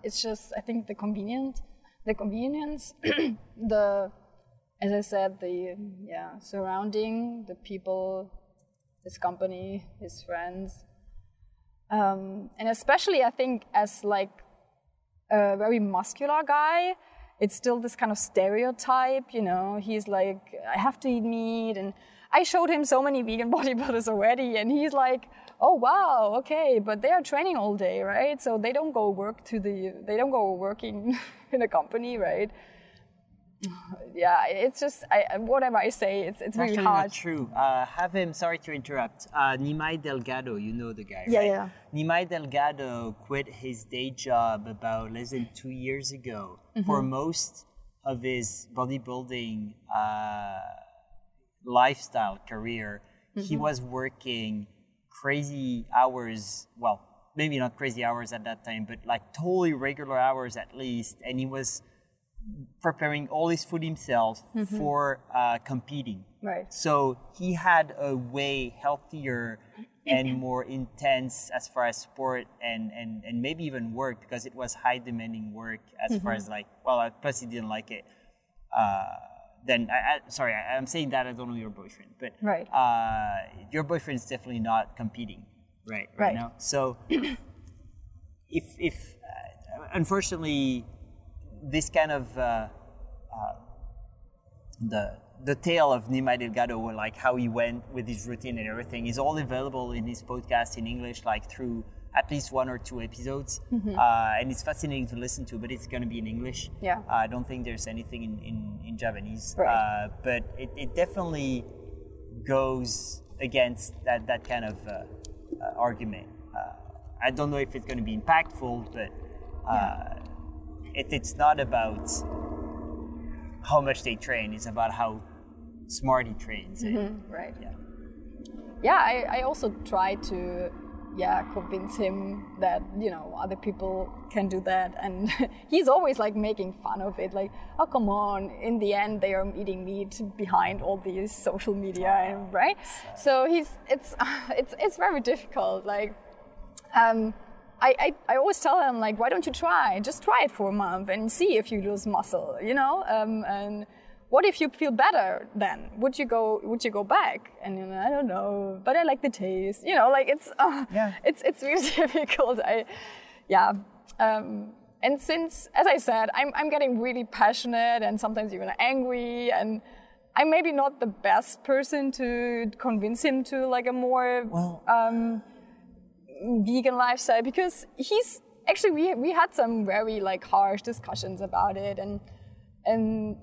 it's just, I think the convenience, as I said, surrounding, the people, his company, his friends. And especially, I think, as like a very muscular guy, it's still this kind of stereotype, you know. He's like, I have to eat meat, and I showed him so many vegan bodybuilders already, and he's like, oh wow, okay, but they are training all day, right? So they don't go working in a company, right? Yeah, it's just whatever I say, it's really actually hard. Not true. Have him. Sorry to interrupt. Nimai Delgado, you know the guy, Yeah, right? yeah. Nimai Delgado quit his day job about less than 2 years ago. For most of his bodybuilding lifestyle career, he was working crazy hours. Well, maybe not crazy hours at that time, but like totally regular hours at least, and he was preparing all his food himself for competing. Right. So he had a way healthier and more intense as far as sport and maybe even work, because it was high demanding work as far as like, well, plus he didn't like it. Then, sorry, I'm saying that I don't know your boyfriend, but right. Your boyfriend's definitely not competing right now. So if unfortunately, this kind of the tale of Nimai Delgado, like how he went with his routine and everything, is all available in his podcast in English, like through at least 1 or 2 episodes, and it's fascinating to listen to. But it's going to be in English. Yeah. I don't think there's anything in Japanese. Right. But it definitely goes against that kind of argument. I don't know if it's going to be impactful, but it's not about how much they train, it's about how smart he trains. Right. Yeah, I also try to convince him that, you know, other people can do that, and he's always like making fun of it, like, oh come on, in the end they are eating meat behind all these social media, right? So it's very difficult. Like I always tell him, like, why don't you just try it for a month and see if you lose muscle, you know? And what if you feel better then? Would you go back? And, you know, I don't know, but I like the taste, you know, like it's really difficult. And since, as I said, I'm getting really passionate and sometimes even angry, and I'm maybe not the best person to convince him to like a more vegan lifestyle, because he's actually, we had some very like harsh discussions about it, and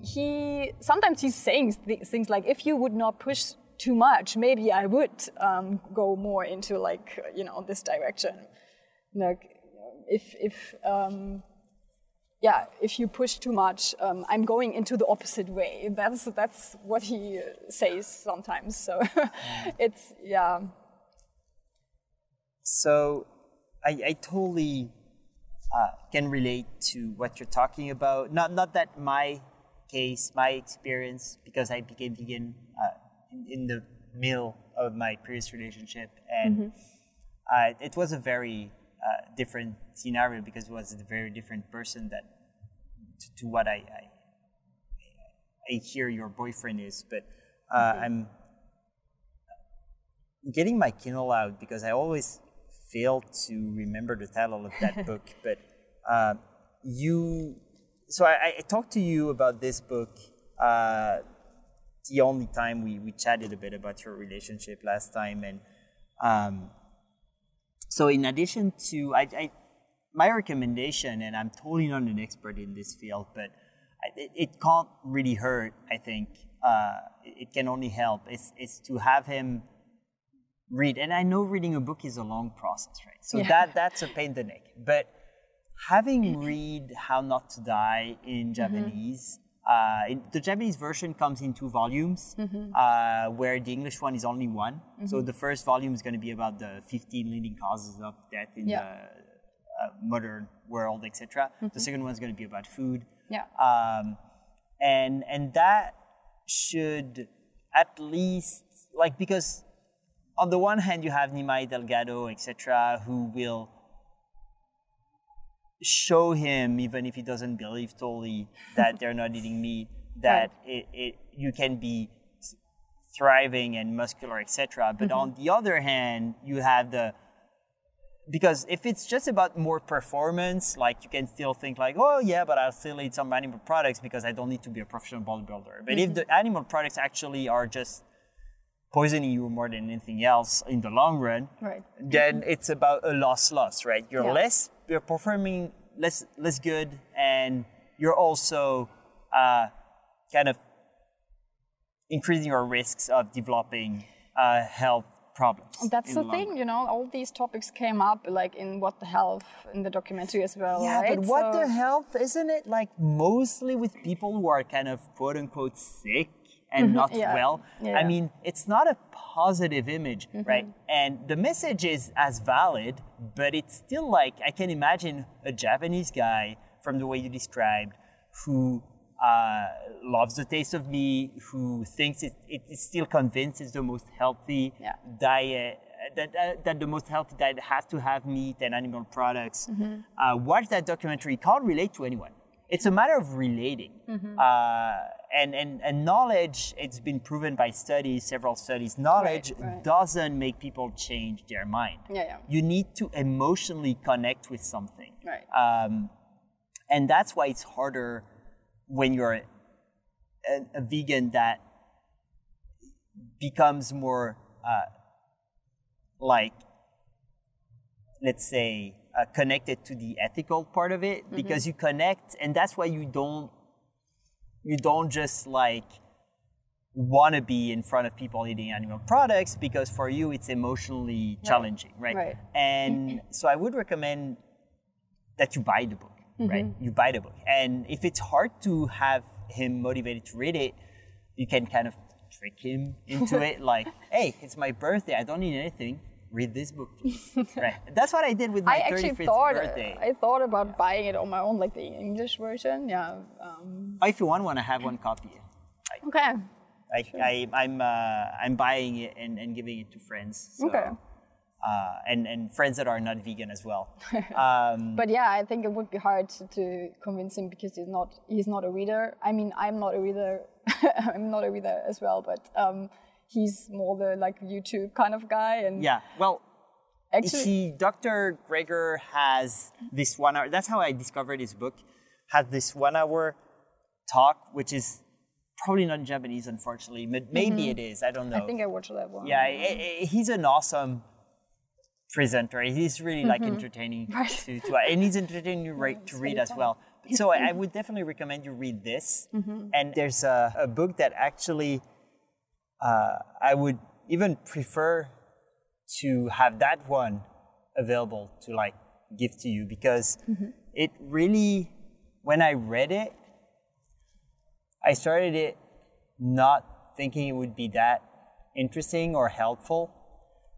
he sometimes he's saying things like, if you would not push too much, maybe I would go more into like, you know, this direction. Like if you push too much, I'm going into the opposite way. That's what he says sometimes. So it's So I totally can relate to what you're talking about. Not that my case, my experience, because I became vegan in the middle of my previous relationship, and it was a very different scenario, because it was a very different person to what I hear your boyfriend is. But I'm getting my Kindle out because I always fail to remember the title of that book. But so I talked to you about this book the only time we chatted a bit about your relationship last time. And so in addition to, my recommendation, and I'm totally not an expert in this field, but it can't really hurt, I think. It can only help. It's to have him read. And I know reading a book is a long process, right? So that's a pain in the neck. But having read How Not to Die in Japanese, the Japanese version comes in 2 volumes, where the English one is only 1. So the first volume is going to be about the 15 leading causes of death in the modern world, etc. The second one is going to be about food. And that should at least, like, because on the one hand, you have Nimai Delgado, etc., who will show him, even if he doesn't believe totally that they're not eating meat, that you can be thriving and muscular, etc. But on the other hand, you have because if it's just about more performance, like you can still think like, oh yeah, but I'll still eat some animal products because I don't need to be a professional bodybuilder. But if the animal products actually are just poisoning you more than anything else in the long run, then it's about a loss-loss, right? You're performing less good, and you're also kind of increasing your risks of developing health problems. That's the thing, you know, all these topics came up like in What the Health in the documentary as well, yeah, right? but What the Health, isn't it like mostly with people who are kind of quote unquote sick and not well? I mean, it's not a positive image, right? And the message is as valid, but it's still like, I can imagine a Japanese guy from the way you described who loves the taste of meat, who thinks it is still convinced it's the most healthy diet, that the most healthy diet has to have meat and animal products. Watch that documentary. Can't relate to anyone. It's a matter of relating. And knowledge, it's been proven by studies, several studies, knowledge doesn't make people change their mind. You need to emotionally connect with something. And that's why it's harder when you're a vegan that becomes more like, let's say, connected to the ethical part of it, because you connect, and that's why you don't just like want to be in front of people eating animal products, because for you it's emotionally challenging, right? And so I would recommend that you buy the book. Right? You buy the book. And if it's hard to have him motivated to read it, you can kind of trick him into it. Like, hey, it's my birthday. I don't need anything. Read this book, please. Right. That's what I did with my 35th birthday. I thought about buying it on my own, like the English version. If you want, I have one copy. Okay. I'm buying it and giving it to friends. So. Okay. And friends that are not vegan as well. But yeah, I think it would be hard to convince him because he's not a reader. I mean, I'm not a reader. I'm not a reader as well, but he's more the like YouTube kind of guy. And actually, Dr. Greger has this 1 hour. That's how I discovered his book. Has this 1 hour talk, which is probably not in Japanese, unfortunately, but maybe it is. I don't know. I think I watched that one. Yeah, he's an awesome presenter. He's really like entertaining to and he's entertaining to read as well. So I would definitely recommend you read this. And there's a book that actually I would even prefer to have that one available to like give to you, because it really, when I read it, I started it not thinking it would be that interesting or helpful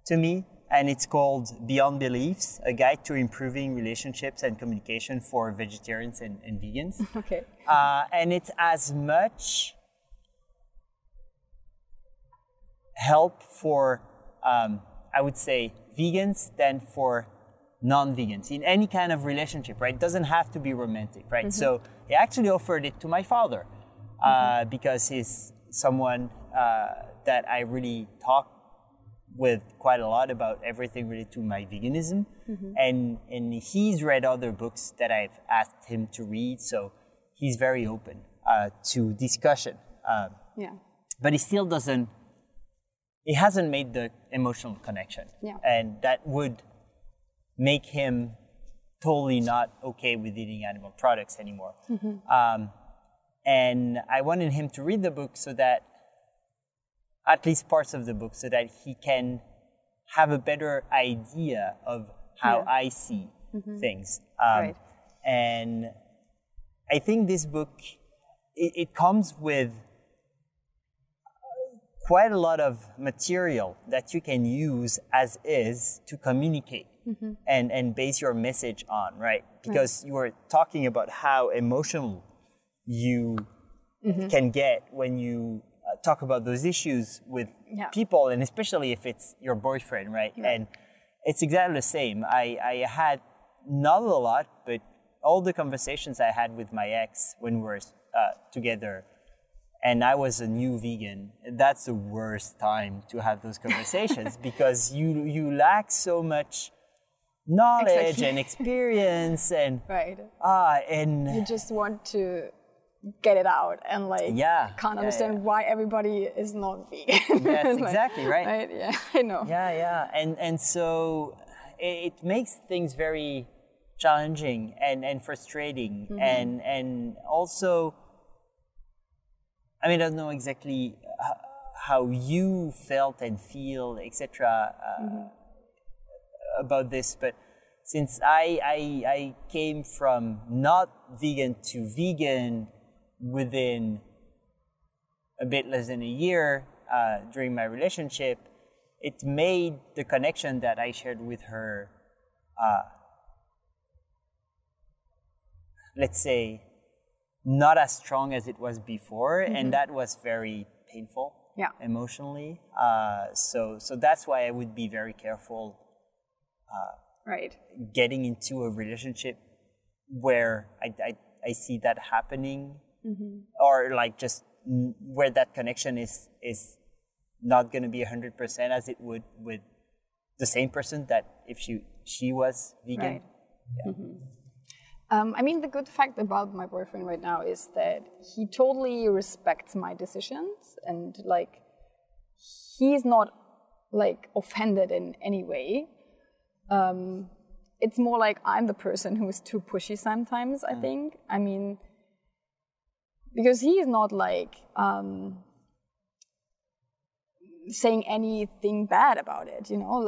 to me. And it's called Beyond Beliefs, a guide to improving relationships and communication for vegetarians and vegans. Okay. And it's as much help for, I would say, vegans than for non-vegans in any kind of relationship, right? It doesn't have to be romantic, right? So I actually offered it to my father because he's someone that I really talk with quite a lot about everything related to my veganism. And he's read other books that I've asked him to read, so he's very open to discussion. But he still hasn't made the emotional connection. And that would make him totally not okay with eating animal products anymore. And I wanted him to read the book so that, at least parts of the book, so that he can have a better idea of how I see things. And I think this book, it comes with quite a lot of material that you can use as is to communicate and base your message on, right? Because you were talking about how emotional you can get when you talk about those issues with people, and especially if it's your boyfriend, right? Yeah. And it's exactly the same. I had not a lot, but all the conversations I had with my ex when we were together, and I was a new vegan, that's the worst time to have those conversations because you lack so much knowledge and experience and and you just want to get it out and can't understand why everybody is not vegan. Yes, exactly, right? Yeah, I know. Yeah. And so it makes things very challenging and frustrating and also, I mean, I don't know exactly how you felt and feel, etc. About this, but since I came from not vegan to vegan within a bit less than a year during my relationship, it made the connection that I shared with her, let's say, not as strong as it was before, and that was very painful emotionally. So that's why I would be very careful getting into a relationship where I see that happening, or just where that connection is not going to be 100% as it would with the same person that if she was vegan. Right. I mean, the good fact about my boyfriend right now is that he totally respects my decisions, and he's not offended in any way. It's more like I'm the person who is too pushy sometimes, I think. I mean, because he is not saying anything bad about it, you know,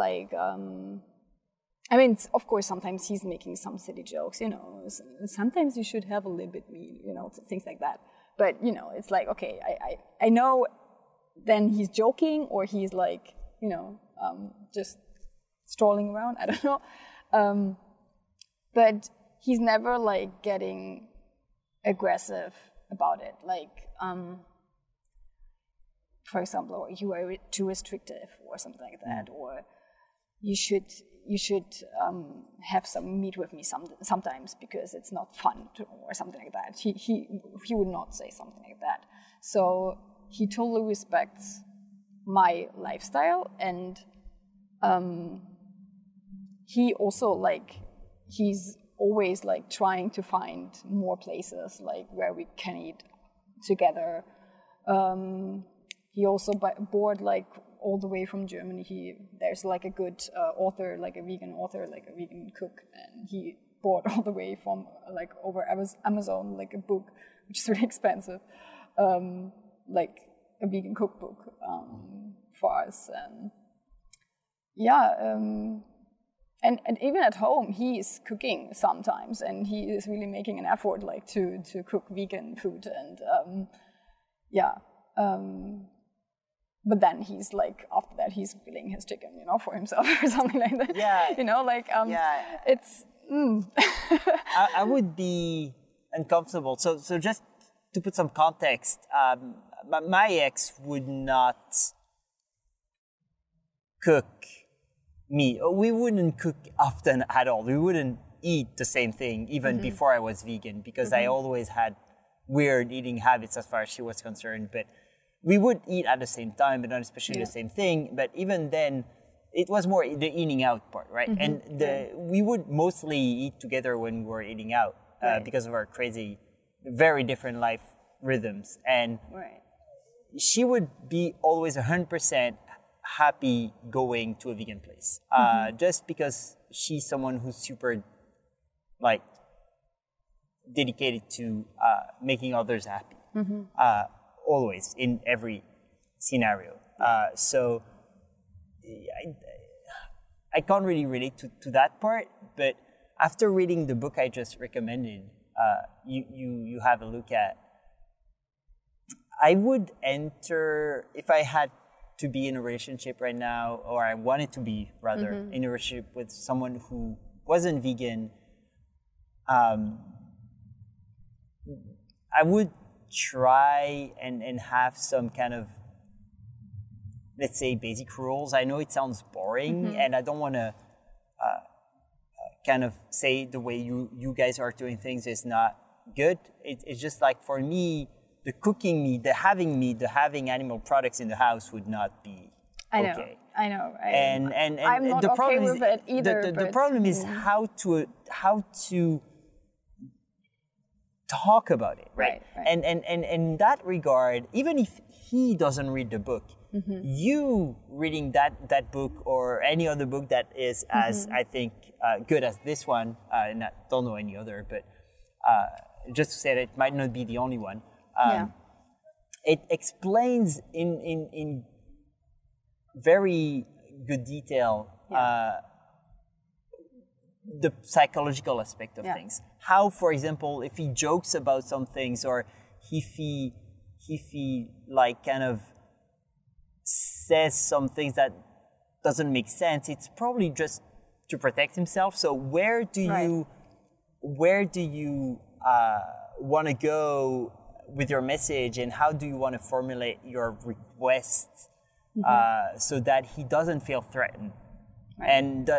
I mean, of course, sometimes he's making some silly jokes, you know, sometimes you should have a little bit meat, you know, things like that. But, you know, it's okay, I know then he's joking or he's just strolling around, I don't know. But he's never getting aggressive about it. For example, you are too restrictive or something like that, or you should have some meat with me sometimes because it's not fun or something like that. He would not say something like that. So he totally respects my lifestyle, and he also he's always trying to find more places where we can eat together. He also bought all the way from Germany. There's a good author, a vegan author, a vegan cook, and he bought all the way from over Amazon a book, which is really expensive, a vegan cookbook for us. And even at home, he is cooking sometimes, and he is really making an effort to cook vegan food, and but then he's after that he's grilling his chicken, you know, for himself or something like that. Yeah. You know, it's. I would be uncomfortable. So just to put some context, my ex would not cook meat. We wouldn't cook often at all. We wouldn't eat the same thing even before I was vegan, because I always had weird eating habits as far as she was concerned. But we would eat at the same time, but not especially the same thing. But even then, it was more the eating out part, right? And we would mostly eat together when we were eating out because of our crazy, very different life rhythms. And she would be always 100% happy going to a vegan place, just because she's someone who's super, dedicated to making others happy. Always, in every scenario. So I can't really relate to that part, but after reading the book I just recommended, you have a look at, I would enter, if I had to be in a relationship right now, or I wanted to be rather in a relationship with someone who wasn't vegan, I would try and have some kind of, let's say, basic rules. I know it sounds boring, and I don't want to kind of say the way you guys are doing things is not good. It's just like, for me, the cooking meat, the having animal products in the house would not be okay. I know. And I'm not the okay problem with it either. The problem is how to talk about it, right? And in that regard, even if he doesn't read the book, you reading that book or any other book that is as, I think, good as this one, and I don't know any other, but just to say that it might not be the only one, it explains in very good detail the psychological aspect of things. How, for example, if he jokes about some things, or if he like kind of says some things that doesn't make sense, it's probably just to protect himself. So where do you want to go with your message, and how do you want to formulate your requests so that he doesn't feel threatened? And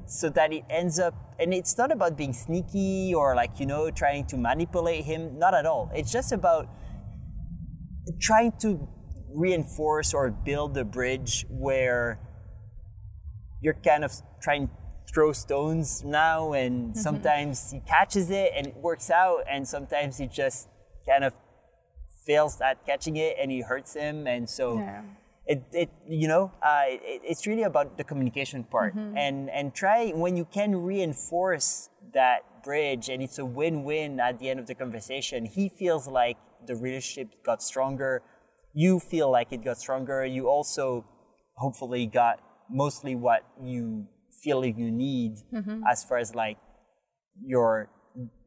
so that it ends up, and it's not about being sneaky or like, trying to manipulate him, not at all. It's just about trying to reinforce or build a bridge where you're kind of trying to throw stones now, and sometimes he catches it and it works out, and sometimes he just kind of fails at catching it and it hurts him, and so it's really about the communication part, and try when you can reinforce that bridge, and it's a win-win at the end of the conversation. He feels like the relationship got stronger. You feel like it got stronger. You also hopefully got mostly what you feel like you need as far as like your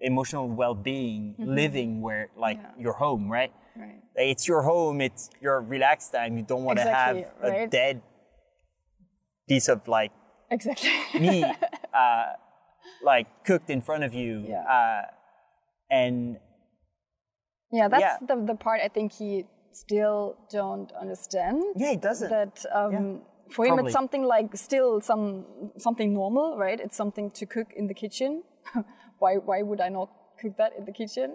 emotional well-being, living where like your home, right? Right. It's your home. It's your relaxed time. You don't want to have a dead piece of like meat like cooked in front of you. And that's the part I think he still don't understand. Yeah, he doesn't. That for him it's something like still something normal, right? It's something to cook in the kitchen. Why would I not cook that in the kitchen?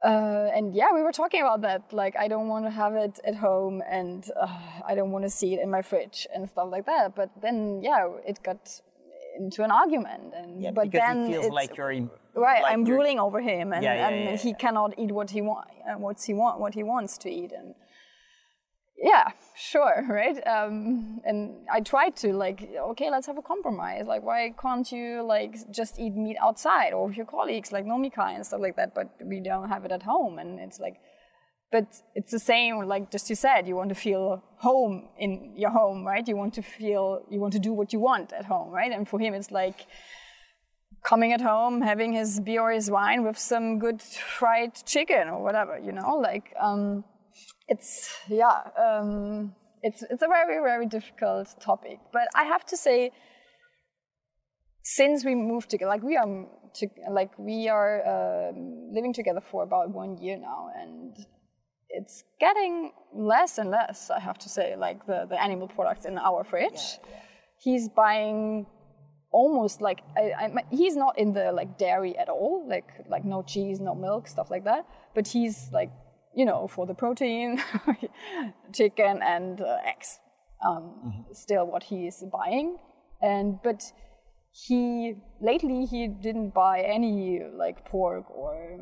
And we were talking about that. Like, I don't want to have it at home, and I don't want to see it in my fridge and stuff like that. But then, it got into an argument, and but then he feels like you're like I'm ruling over him, and he cannot eat what he wants to eat, and right. And I tried to let's have a compromise. Like, why can't you just eat meat outside or with your colleagues, like Nomika and stuff like that? But we don't have it at home, and it's like, but it's the same. Like just you said, you want to feel home in your home, right? You want to do what you want at home, right? And for him, it's like coming at home, having his beer or his wine with some good fried chicken or whatever, It's a very, very difficult topic. But I have to say, since we moved together, we are living together for about 1 year now, and it's getting less and less, I have to say, like the animal products in our fridge. He's buying almost he's not in the dairy at all, like no cheese, no milk, stuff like that. But he's for the protein, chicken and eggs, still what he is buying. But lately he didn't buy any pork or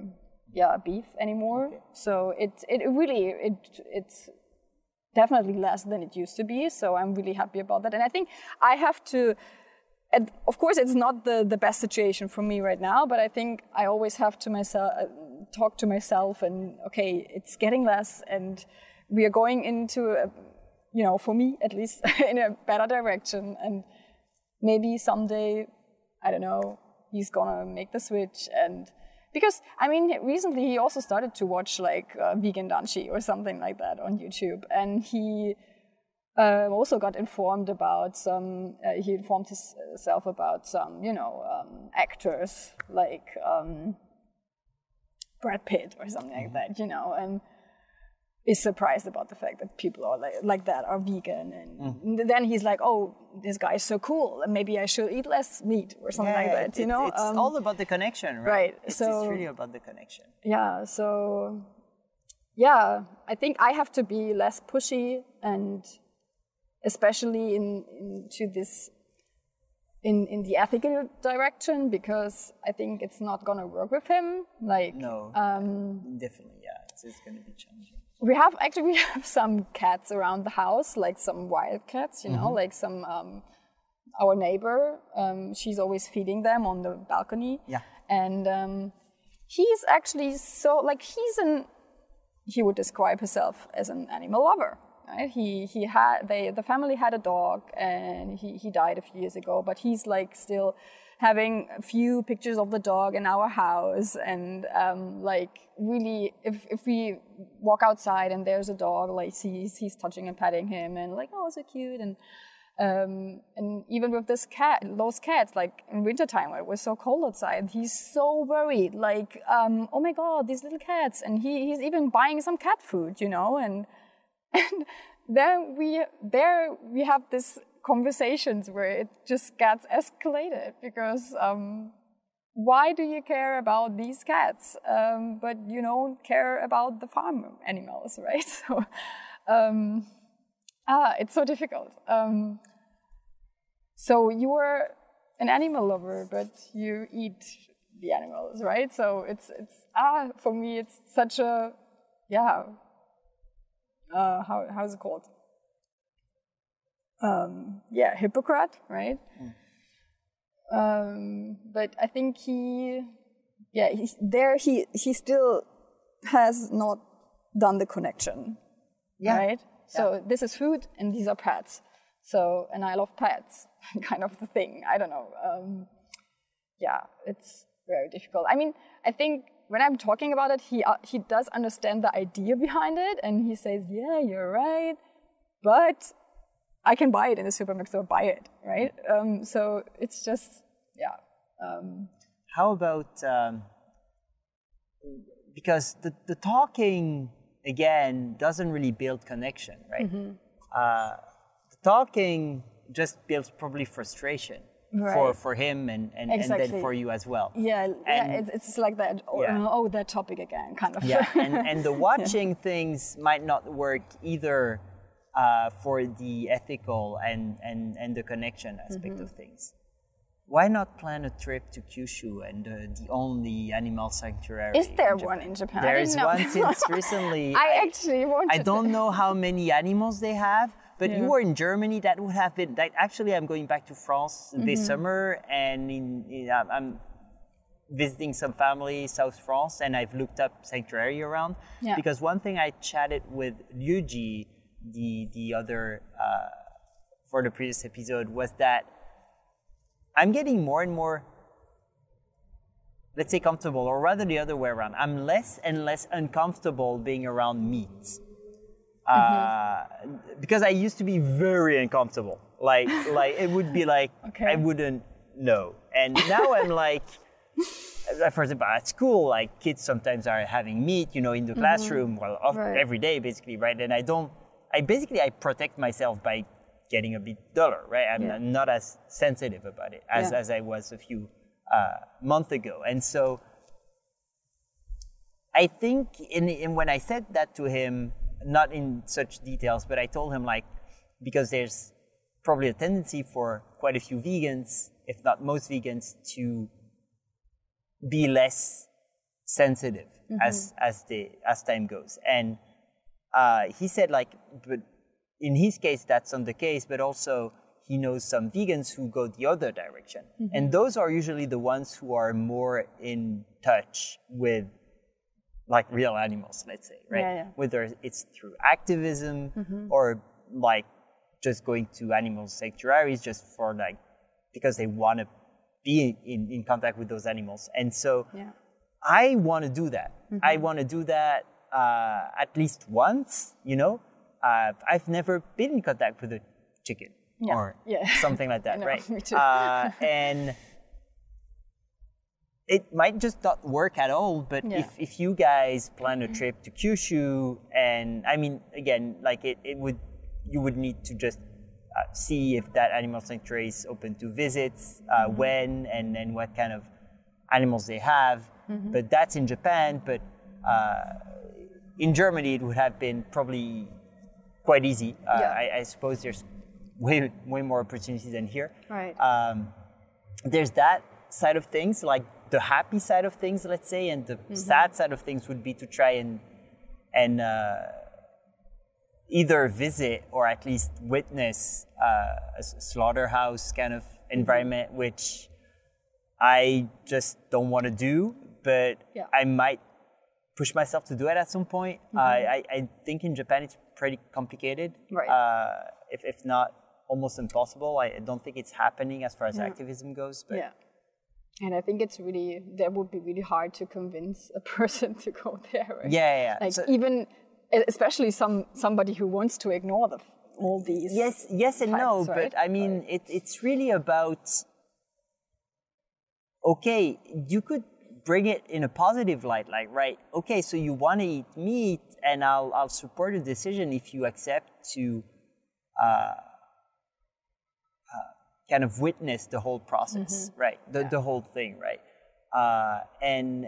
beef anymore. Okay. So it's definitely less than it used to be. So I'm really happy about that. And I think I have to, and of course it's not the best situation for me right now, but I think I always have to talk to myself and okay, it's getting less and we are going into for me at least in a better direction, and maybe someday, I don't know, he's gonna make the switch. And because recently he also started to watch vegan danshi or something like that on YouTube, and he also got informed about some he informed himself about some actors Brad Pitt or something like that, you know, and is surprised about the fact that people are like that are vegan, and then he's like, oh, this guy is so cool, and maybe I should eat less meat or something like that, you know. It's all about the connection, right? Right. It's really about the connection. Yeah. So, yeah, I think I have to be less pushy, and especially into this in the ethical direction, because I think it's not gonna work with him. Like, no, definitely, yeah, it's going to be challenging. We have some cats around the house, like some wild cats, you know, like some, our neighbor, she's always feeding them on the balcony. Yeah. And he's actually he would describe himself as an animal lover, right? The family had a dog, and he died a few years ago, but he's like still having a few pictures of the dog in our house, and like really, if we walk outside and there's a dog, like he's touching and patting him, and like, oh, so cute, and even with those cats, like in wintertime when it was so cold outside, he's so worried, like, oh my God, these little cats, and he's even buying some cat food, you know, and then we have this conversations where it just gets escalated, because why do you care about these cats, but you don't care about the farm animals, right? So it's so difficult. So you're an animal lover, but you eat the animals, right? So it's for me it's such a how's it called? Hypocrite, right? But I think he still has not done the connection, right? So this is food, and these are pets. So, and I love pets, kind of the thing. I don't know. It's very difficult. I mean, I think when I'm talking about it, he does understand the idea behind it, and he says, yeah, you're right, but I can buy it in the supermarket, so buy it, right? So it's just, How about, because the talking, again, doesn't really build connection, right? The talking just builds probably frustration for him and then for you as well. It's like that, oh, that topic again, kind of. Yeah, and the watching things might not work either for the ethical and the connection aspect of things. Why not plan a trip to Kyushu and the only animal sanctuary? Is there one in Japan? There is one since recently. I don't know how many animals they have, but you were in Germany. That would have been. Actually, I'm going back to France this summer, and I'm visiting some family South France, and I've looked up sanctuary around. Yeah. Because one thing I chatted with Ryuji, the other for the previous episode, was that I'm getting more and more, let's say, comfortable, or rather the other way around. I'm less and less uncomfortable being around meat. Because I used to be very uncomfortable. Like it would be like, I wouldn't know. And now I'm like, for example, at school, like kids sometimes are having meat, in the classroom, every day basically, right? And I protect myself by getting a bit duller, right? I'm not as sensitive about it as I was a few months ago. And so I think when I said that to him, not in such details, but I told him, like, because there's probably a tendency for quite a few vegans, if not most vegans, to be less sensitive as time goes. And he said, like, but in his case, that's not the case, but also he knows some vegans who go the other direction. And those are usually the ones who are more in touch with, like, real animals, let's say, right? Whether it's through activism or, like, just going to animal sanctuaries just for, like, because they want to be in contact with those animals. And so I want to do that. I want to do that at least once, I've never been in contact with a chicken or something like that, right? Me too. And it might just not work at all, but if you guys plan a trip to Kyushu, and I mean, again, like you would need to just see if that animal sanctuary is open to visits, when, and then what kind of animals they have. But that's in Japan, but in Germany, it would have been probably quite easy. I suppose there's way more opportunities than here. Right. There's that side of things, like the happy side of things, let's say, and the sad side of things would be to try and either visit or at least witness a slaughterhouse kind of environment, which I just don't want to do, but I might push myself to do it at some point. I think in Japan it's pretty complicated, right. If not almost impossible. I don't think it's happening as far as activism goes. But and I think that would be really hard to convince a person to go there. Right? Yeah. Like even, especially somebody who wants to ignore all these. Yes and facts, no, right? but I mean, it's really about, okay, you could bring it in a positive light, like, right, okay, so you want to eat meat, and I'll support a decision if you accept to kind of witness the whole process, right? The whole thing, right? And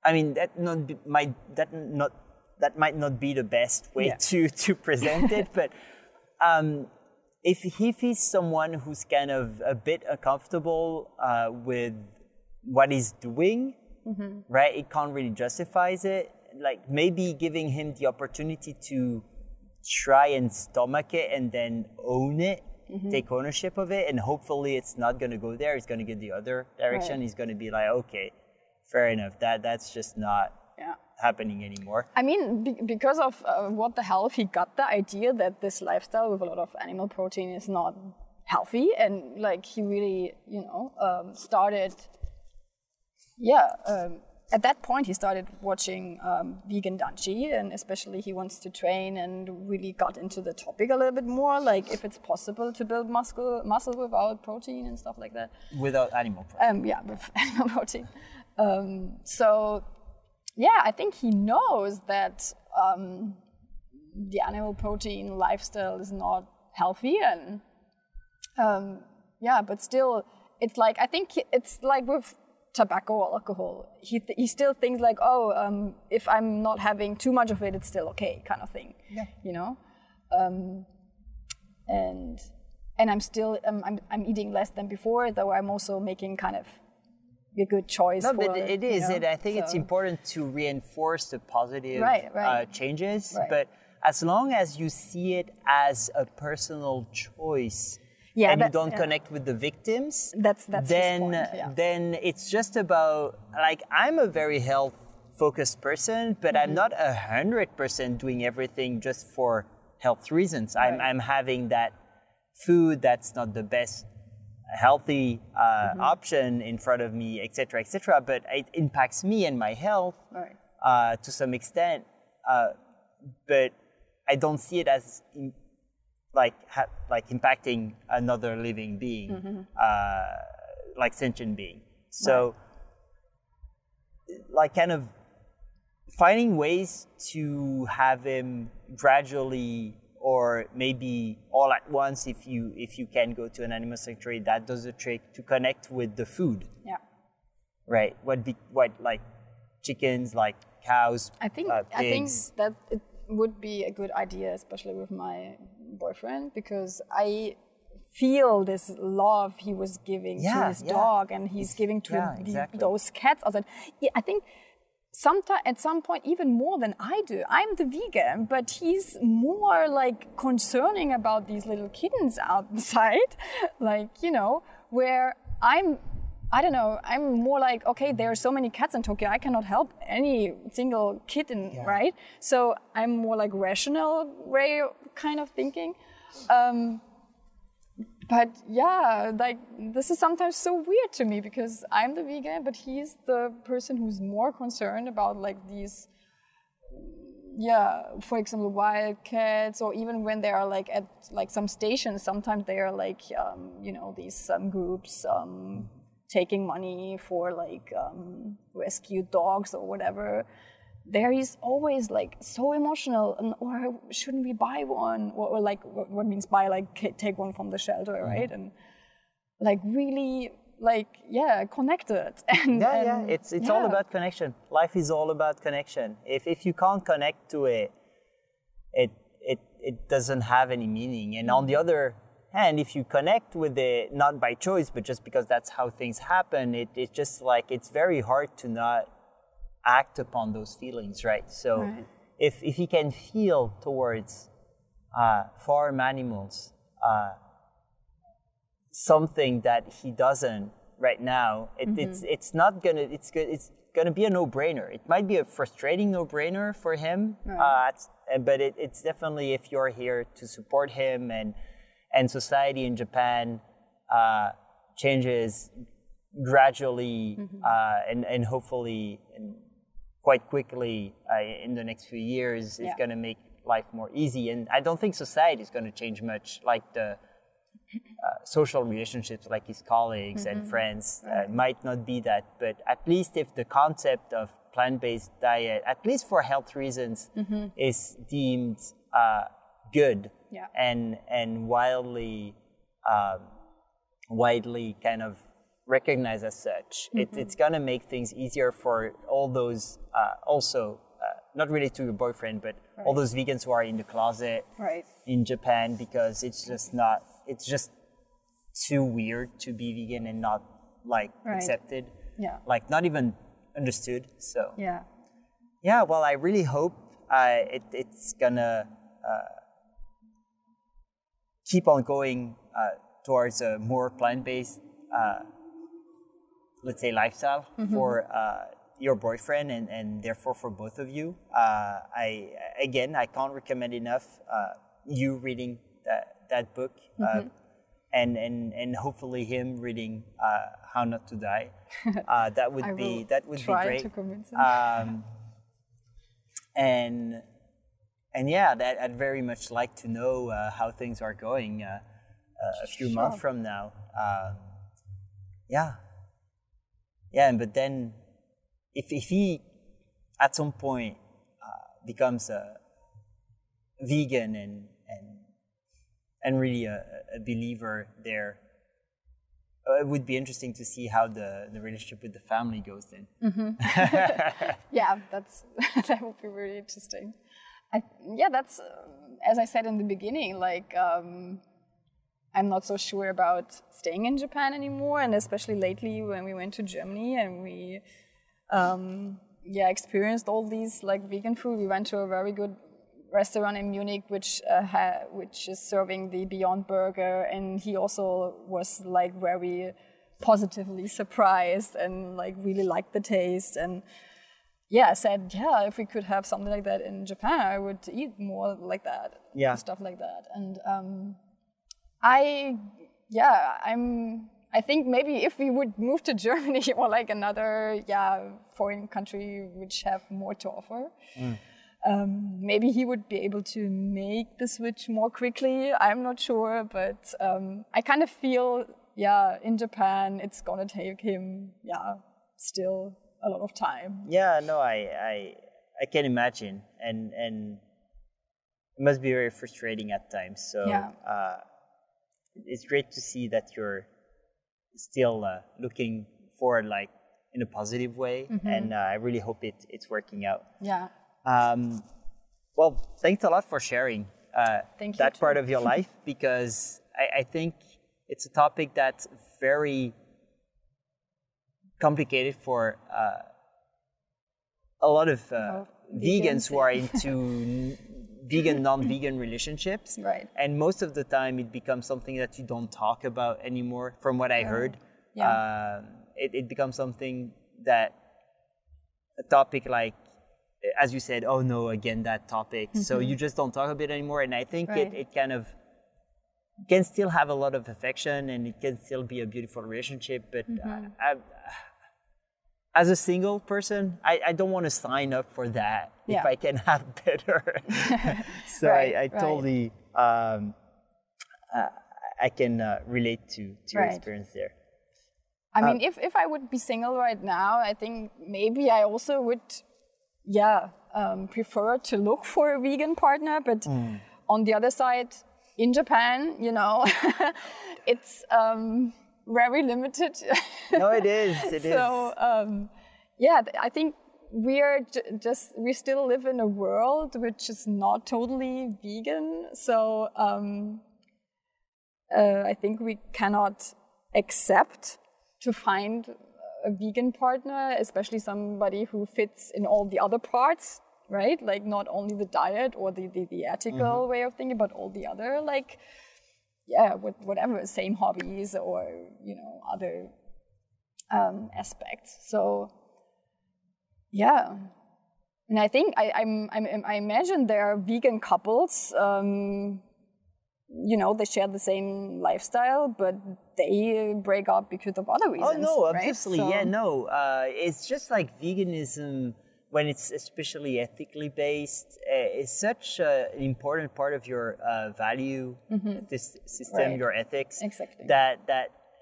I mean that might not be the best way to present it, but if he's someone who's kind of a bit uncomfortable with what he's doing, right? It can't really justify it. Like maybe giving him the opportunity to try and stomach it and then own it, take ownership of it, and hopefully it's not going to go there. It's going to get the other direction. Right. He's going to be like, okay, fair enough. That's just not happening anymore. I mean, because of what the health, he got the idea that this lifestyle with a lot of animal protein is not healthy, and like he really, started. At that point, he started watching vegan danchi, and especially he wants to train and really got into the topic a little bit more, like if it's possible to build muscle without protein and stuff like that. Without animal protein. With animal protein. I think he knows that the animal protein lifestyle is not healthy, and but still, it's like, I think it's like with tobacco or alcohol. He still thinks like, if I'm not having too much of it, it's still okay, kind of thing. Yeah. And I'm still I'm eating less than before, though I'm also making kind of a good choice. No, but it is. I think it's important to reinforce the positive changes. Right. But as long as you see it as a personal choice, and you don't connect with the victims, then it's just about, like, I'm a very health-focused person, but I'm not 100% doing everything just for health reasons. Right. I'm having that food that's not the best healthy option in front of me, etc., but it impacts me and my health to some extent. But I don't see it as like impacting another living being, like sentient being. So, like, kind of finding ways to have him gradually, or maybe all at once, if you can go to an animal sanctuary, that does the trick to connect with the food. Yeah. Right. What like chickens, like cows, pigs. I think that it would be a good idea, especially with my boyfriend, because I feel this love he was giving to his dog, and he's giving to those cats. I think at some point even more than I do. I'm the vegan, but he's more like concerning about these little kittens outside, like, where I don't know, I'm more like, okay, there are so many cats in Tokyo, I cannot help any single kitten, right? So I'm more like rational way kind of thinking. But like, this is sometimes so weird to me, because I'm the vegan, but he's the person who's more concerned about like these, for example, wild cats, or even when they are like at like some stations, sometimes they are like, these groups taking money for like rescued dogs or whatever, there he's always like so emotional, and or shouldn't we buy one, or like what means buy, like take one from the shelter, right? And like really like connected. And it's all about connection. Life is all about connection. If you can't connect to it, it doesn't have any meaning. And on the other hand, if you connect with it not by choice but just because that's how things happen, it's just like it's very hard to not act upon those feelings, right? So if he can feel towards farm animals something that he doesn't right now, it's gonna be a no-brainer. It might be a frustrating no-brainer for him, but it's definitely, if you're here to support him, and society in Japan changes gradually and hopefully quite quickly in the next few years, is going to make life more easy. And I don't think society is going to change much, like the social relationships, like his colleagues and friends, might not be that. But at least if the concept of plant-based diet, at least for health reasons, is deemed good and widely kind of recognized as such, it's going to make things easier for all those also not related to your boyfriend, but all those vegans who are in the closet in Japan, because it's just too weird to be vegan and not like accepted, like not even understood. So well, I really hope it's gonna keep on going towards a more plant-based let's say lifestyle for your boyfriend and therefore for both of you. I can't recommend enough you reading that book, and hopefully him reading How Not to Die. That would be great. To convince him. And that I'd very much like to know how things are going a few months from now. But then if he at some point becomes a vegan and really a believer there, it would be interesting to see how the relationship with the family goes then. That would be really interesting. That's as I said in the beginning, like I'm not so sure about staying in Japan anymore, and especially lately when we went to Germany and we experienced all these like vegan food. We went to a very good restaurant in Munich which is serving the Beyond Burger, and he also was like very positively surprised and like really liked the taste, and said if we could have something like that in Japan, I would eat more like that, stuff like that. And I think maybe if we would move to Germany or like another foreign country which have more to offer, maybe he would be able to make the switch more quickly. I'm not sure, but I kind of feel in Japan it's gonna take him still a lot of time. I can imagine, and it must be very frustrating at times. So it's great to see that you're still looking forward, like in a positive way, and I really hope it's working out. Well, thanks a lot for sharing that part of your life, because I think it's a topic that's very complicated for a lot of vegans who are into vegan, non-vegan relationships. And most of the time it becomes something that you don't talk about anymore, from what I heard. It becomes something that, a topic like, as you said, oh no, again, that topic. So you just don't talk about it anymore. And I think it kind of can still have a lot of affection, and it can still be a beautiful relationship. But as a single person, I don't want to sign up for that if I can have better. So I totally, I can relate to your experience there. I mean, if I would be single right now, I think maybe I also would, prefer to look for a vegan partner. But on the other side, in Japan, you know, it's very limited. No, it is. It is. So, I think we still live in a world which is not totally vegan. So I think we cannot accept to find a vegan partner, especially somebody who fits in all the other parts, right? Like not only the diet or the ethical way of thinking, but all the other, like, whatever, same hobbies or, you know, other aspects. So, yeah. And I think I imagine there are vegan couples, you know, they share the same lifestyle, but they break up because of other reasons. Oh, no, right? obviously, it's just like veganism, when it's especially ethically based, is such an important part of your value system, your ethics. Exactly.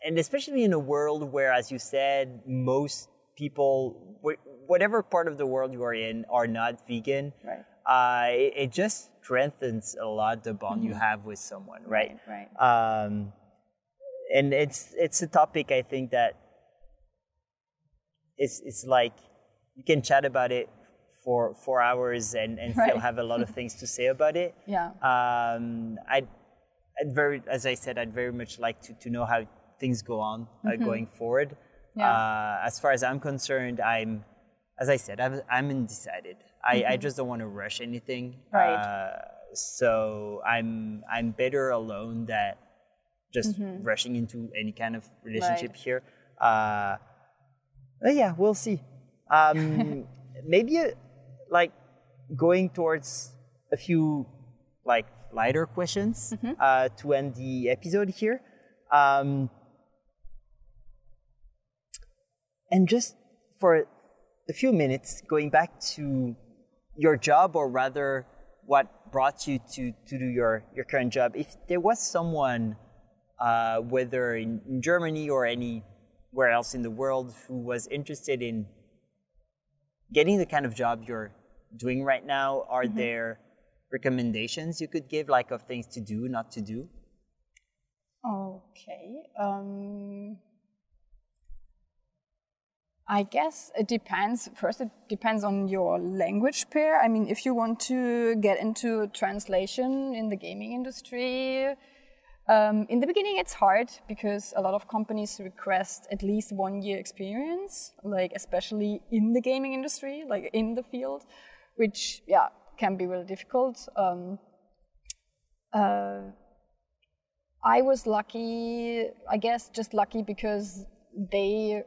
And especially in a world where, as you said, most people, whatever part of the world you are in, are not vegan. Right. It just strengthens a lot the bond you have with someone, right? Right. And it's a topic I think that it's like you can chat about it for 4 hours and still have a lot of things to say about it. Yeah. As I said, I'd very much like to know how things go on going forward. Yeah. As far as I'm concerned, I'm undecided. I just don't want to rush anything. Right. So I'm better alone than just rushing into any kind of relationship here. But yeah, we'll see. Maybe like going towards a few like lighter questions to end the episode here. And just for a few minutes, going back to your job, or rather what brought you to do your current job. If there was someone, whether in Germany or anywhere else in the world, who was interested in getting the kind of job you're doing right now, are there recommendations you could give, like of things to do, not to do? Okay. I guess it depends. First, it depends on your language pair. I mean, if you want to get into translation in the gaming industry, in the beginning it's hard because a lot of companies request at least 1 year experience, like especially in the gaming industry, like in the field, which, can be really difficult. I was lucky, I guess just lucky because they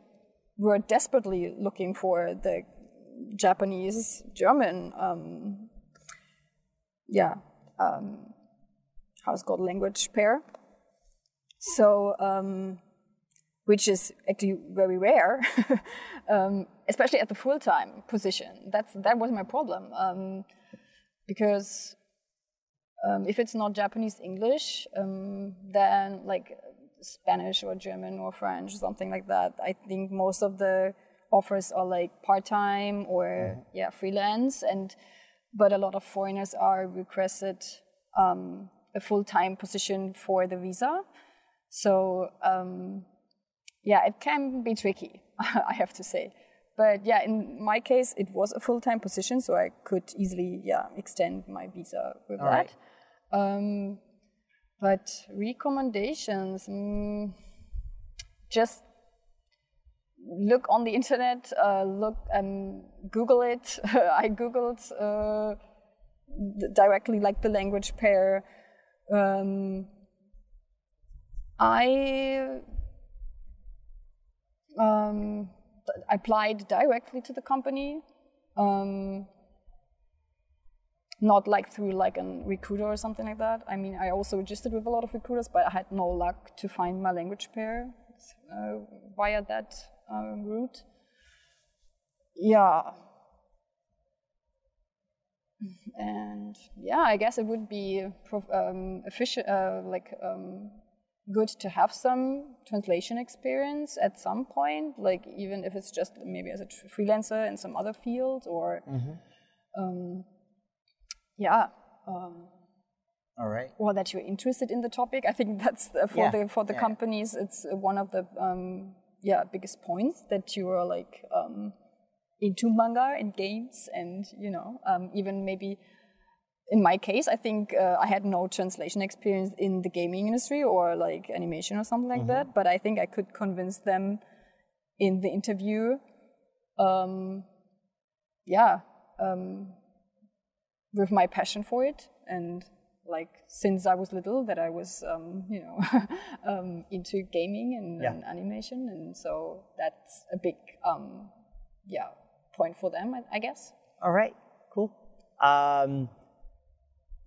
were desperately looking for the Japanese-German, how it's called, language pair. So, which is actually very rare, especially at the full-time position. That was my problem, because if it's not Japanese English, then like Spanish or German or French, something like that. I think most of the offers are like part-time or freelance, but a lot of foreigners are requested a full-time position for the visa. So it can be tricky, I have to say. But in my case, it was a full-time position, so I could easily extend my visa with that. Right. But recommendations, just look on the internet, Google it. I Googled directly like the language pair. I applied directly to the company. Not like through like a recruiter or something like that. I mean, I also registered with a lot of recruiters, but I had no luck to find my language pair via that route. Yeah. And I guess it would be good to have some translation experience at some point, like even if it's just maybe as a freelancer in some other field, or All right. or that you're interested in the topic. I think that's for the companies, it's one of the biggest points, that you are like into manga and games, and even maybe. In my case, I think I had no translation experience in the gaming industry or like animation or something like that, but I think I could convince them in the interview, with my passion for it, and like since I was little that I was, into gaming and animation, and so that's a big, point for them, I guess. All right, cool.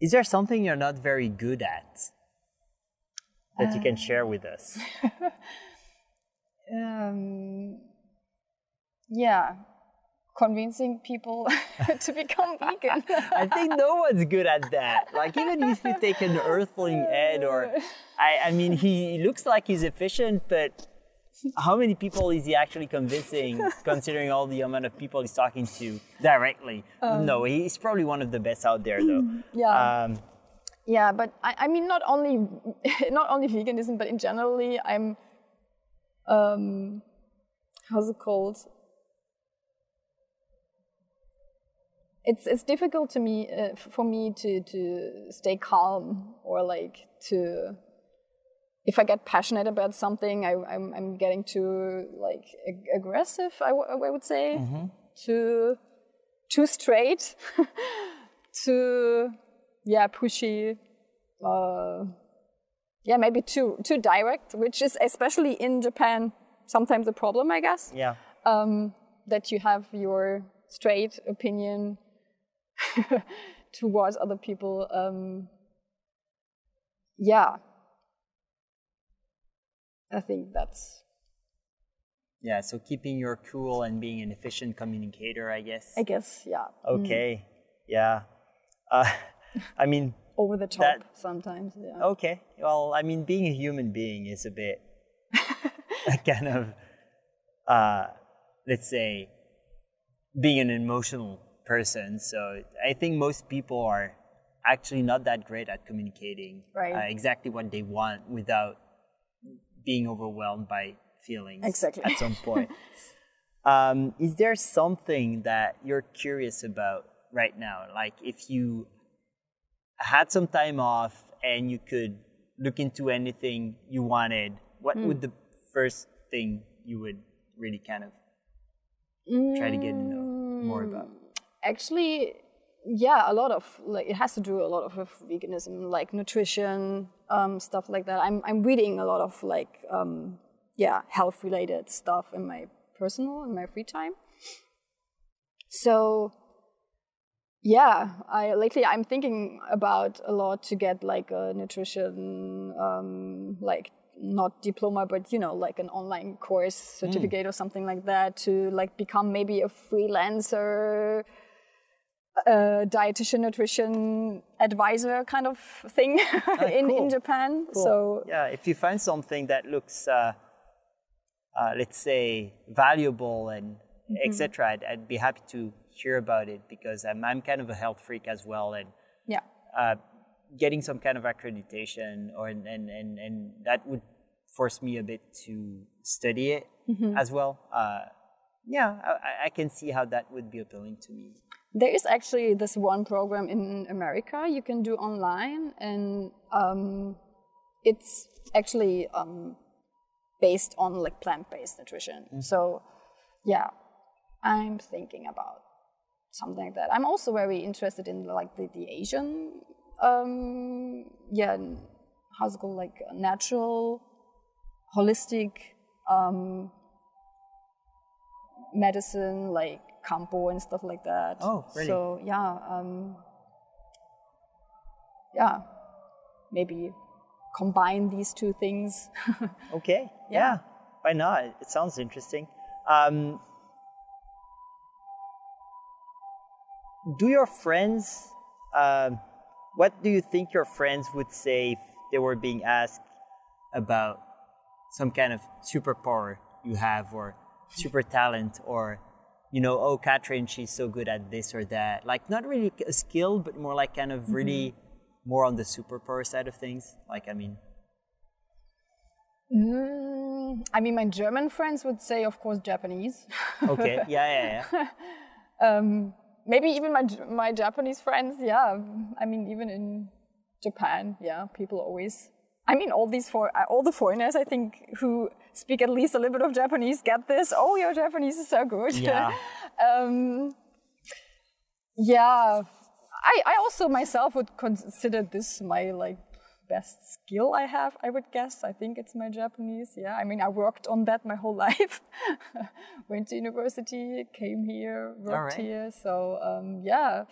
Is there something you're not very good at that you can share with us? Convincing people to become vegan. I think no one's good at that. Like, even if you take an earthling Ed, or I mean, he looks like he's efficient, but how many people is he actually convincing, considering all the amount of people he's talking to directly? No, he's probably one of the best out there, though. But I mean, not only veganism, but in generally, I'm, how's it called? It's difficult to me, for me to stay calm, or like to. If I get passionate about something, I'm getting too like aggressive. I would say, too straight, too pushy. Maybe too direct, which is especially in Japan sometimes a problem, I guess. Yeah. That you have your straight opinion towards other people. I think that's... Yeah, so keeping your cool and being an efficient communicator, I guess. Yeah. Okay, yeah. I mean... Over the top sometimes, yeah. Okay, well, I mean, being a human being is a bit kind of, let's say, being an emotional person. So I think most people are actually not that great at communicating exactly what they want without being overwhelmed by feelings at some point. Is there something that you're curious about right now? Like, if you had some time off and you could look into anything you wanted, what would the first thing you would really kind of try to get to know more about? Actually, a lot of, like, it has to do a lot of with veganism, like nutrition, stuff like that. I'm reading a lot of like health related stuff in my free time. So lately I'm thinking about a lot to get like a nutrition, like not diploma, but like an online course certificate or something like that, to like become maybe a freelancer, dietitian, nutrition advisor kind of thing in Japan. Cool. So if you find something that looks, let's say, valuable and etc., I'd be happy to hear about it, because I'm kind of a health freak as well, and getting some kind of accreditation and that would force me a bit to study it as well. I can see how that would be appealing to me. There is actually this one program in America you can do online, and it's actually based on like plant-based nutrition. So I'm thinking about something like that. I'm also very interested in like the Asian, how's it called, like natural, holistic medicine, like Kampo and stuff like that. Oh, really? So maybe combine these two things. Okay. Yeah. Why not? It sounds interesting. Do your friends, what do you think your friends would say if they were being asked, about some kind of superpower you have or super talent or, oh, Katrin, she's so good at this or that. Like not really a skill, but more like kind of really more on the superpower side of things. Like, I mean, my German friends would say, of course, Japanese. Okay, yeah. Maybe even my Japanese friends, yeah. I mean, even in Japan, yeah, people always. I mean, all the foreigners, I think, who speak at least a little bit of Japanese get this. Oh, your Japanese is so good. Yeah. Yeah. I also myself would consider this my best skill I have, I would guess. I think it's my Japanese, yeah. I mean, I worked on that my whole life. Went to university, came here, worked here. So, yeah.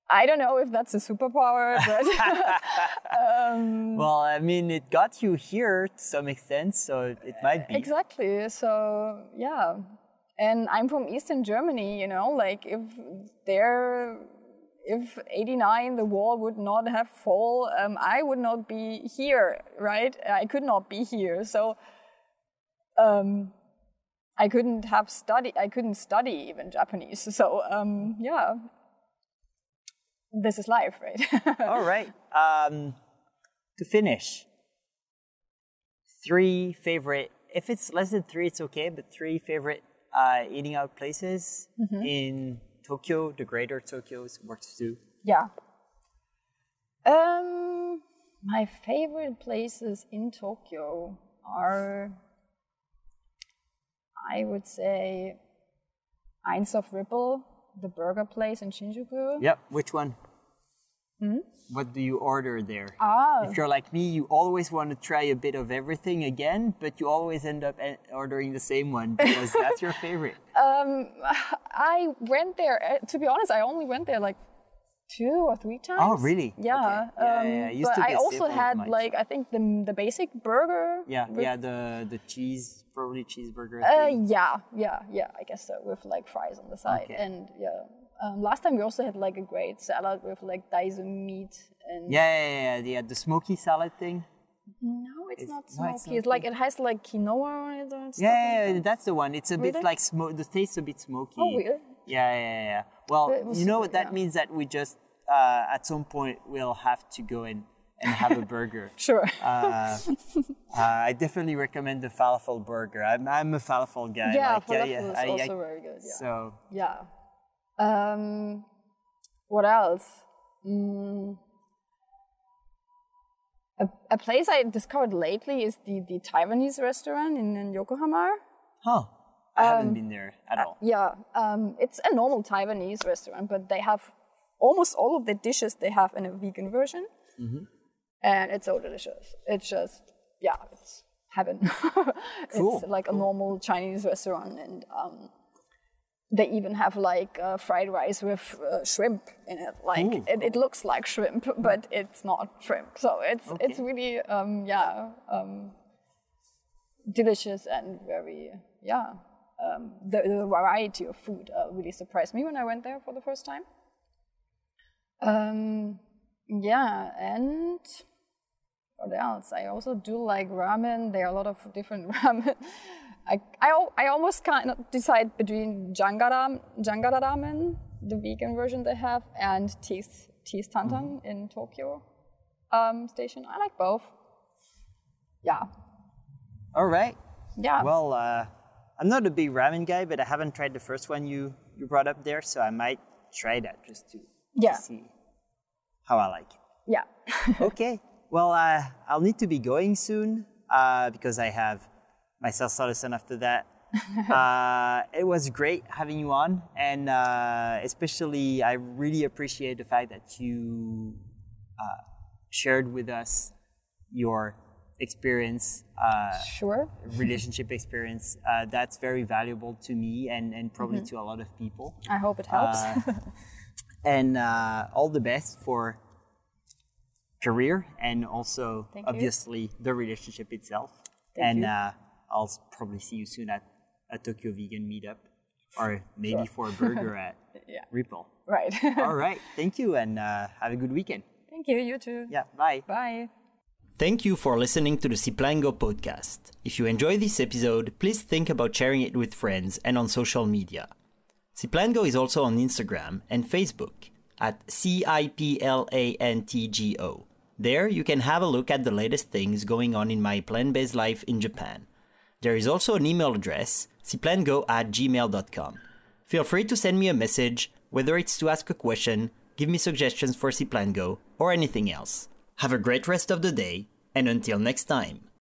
I don't know if that's a superpower, but... well, I mean, it got you here to some extent, so it might be. Exactly, so, yeah. And I'm from Eastern Germany, if 89 the wall would not have fallen, I would not be here, right? I could not be here. So I couldn't study even Japanese. So yeah, this is life, right? All right. To finish, 3 favorite, if it's less than 3, it's okay, but 3 favorite eating out places in Tokyo, the greater Tokyo works too. Yeah. My favorite places in Tokyo are, I would say, Eins auf Ripple, the burger place in Shinjuku. Yep. Which one? What do you order there? Ah. If you're like me, you always want to try a bit of everything again, but you always end up ordering the same one because that's your favorite. I went there, to be honest, I only went there 2 or 3 times. Oh, really? Yeah. Okay. But I also had I think the basic burger. Yeah, the cheese, probably cheeseburger. Yeah, I guess so, with fries on the side. Okay. And yeah. Last time we also had a great salad with daizun meat and the smoky salad thing. No, it's not smoky. It's it has quinoa on it and stuff. Yeah, that's the one. It's a bit the taste a bit smoky. Oh, weird. Yeah. Well, you know what that means, that we just at some point we'll have to go and have a burger. Sure. I definitely recommend the falafel burger. I'm a falafel guy. Yeah, falafel is also very good. Yeah. So yeah. What else? A place I discovered lately is the Taiwanese restaurant in Yokohama. Huh. I haven't been there at all. Yeah. It's a normal Taiwanese restaurant, but they have almost all of the dishes they have in a vegan version. And it's so delicious. It's just, it's heaven. Cool. It's like a normal Chinese restaurant, and they even have fried rice with shrimp in it. It looks like shrimp, but it's not shrimp. So it's really delicious and very the variety of food really surprised me when I went there for the first time. And what else? I also do like ramen. There are a lot of different ramen. I almost kind of decide between Jangara ramen, the vegan version they have, and Teeth Tantan in Tokyo station. I like both. Yeah. All right. Yeah. Well, I'm not a big ramen guy, but I haven't tried the first one you brought up there, so I might try that just to see how I like it. Yeah. Okay. Well, I'll need to be going soon because I have my salsa lesson after that. It was great having you on, and especially I really appreciate the fact that you shared with us your experience, relationship experience. That's very valuable to me and probably to a lot of people. I hope it helps. And all the best for career and also obviously the relationship itself. Thank you. I'll probably see you soon at a Tokyo vegan meetup, or maybe for a burger at Ripple. Right. All right. Thank you, and have a good weekend. Thank you. You too. Yeah. Bye. Bye. Thank you for listening to the ciplantgo podcast. If you enjoyed this episode, please think about sharing it with friends and on social media. Ciplantgo is also on Instagram and Facebook at ciplantgo. There you can have a look at the latest things going on in my plant-based life in Japan. There is also an email address, ciplantgo@gmail.com. Feel free to send me a message, whether it's to ask a question, give me suggestions for ciplantgo, or anything else. Have a great rest of the day, and until next time.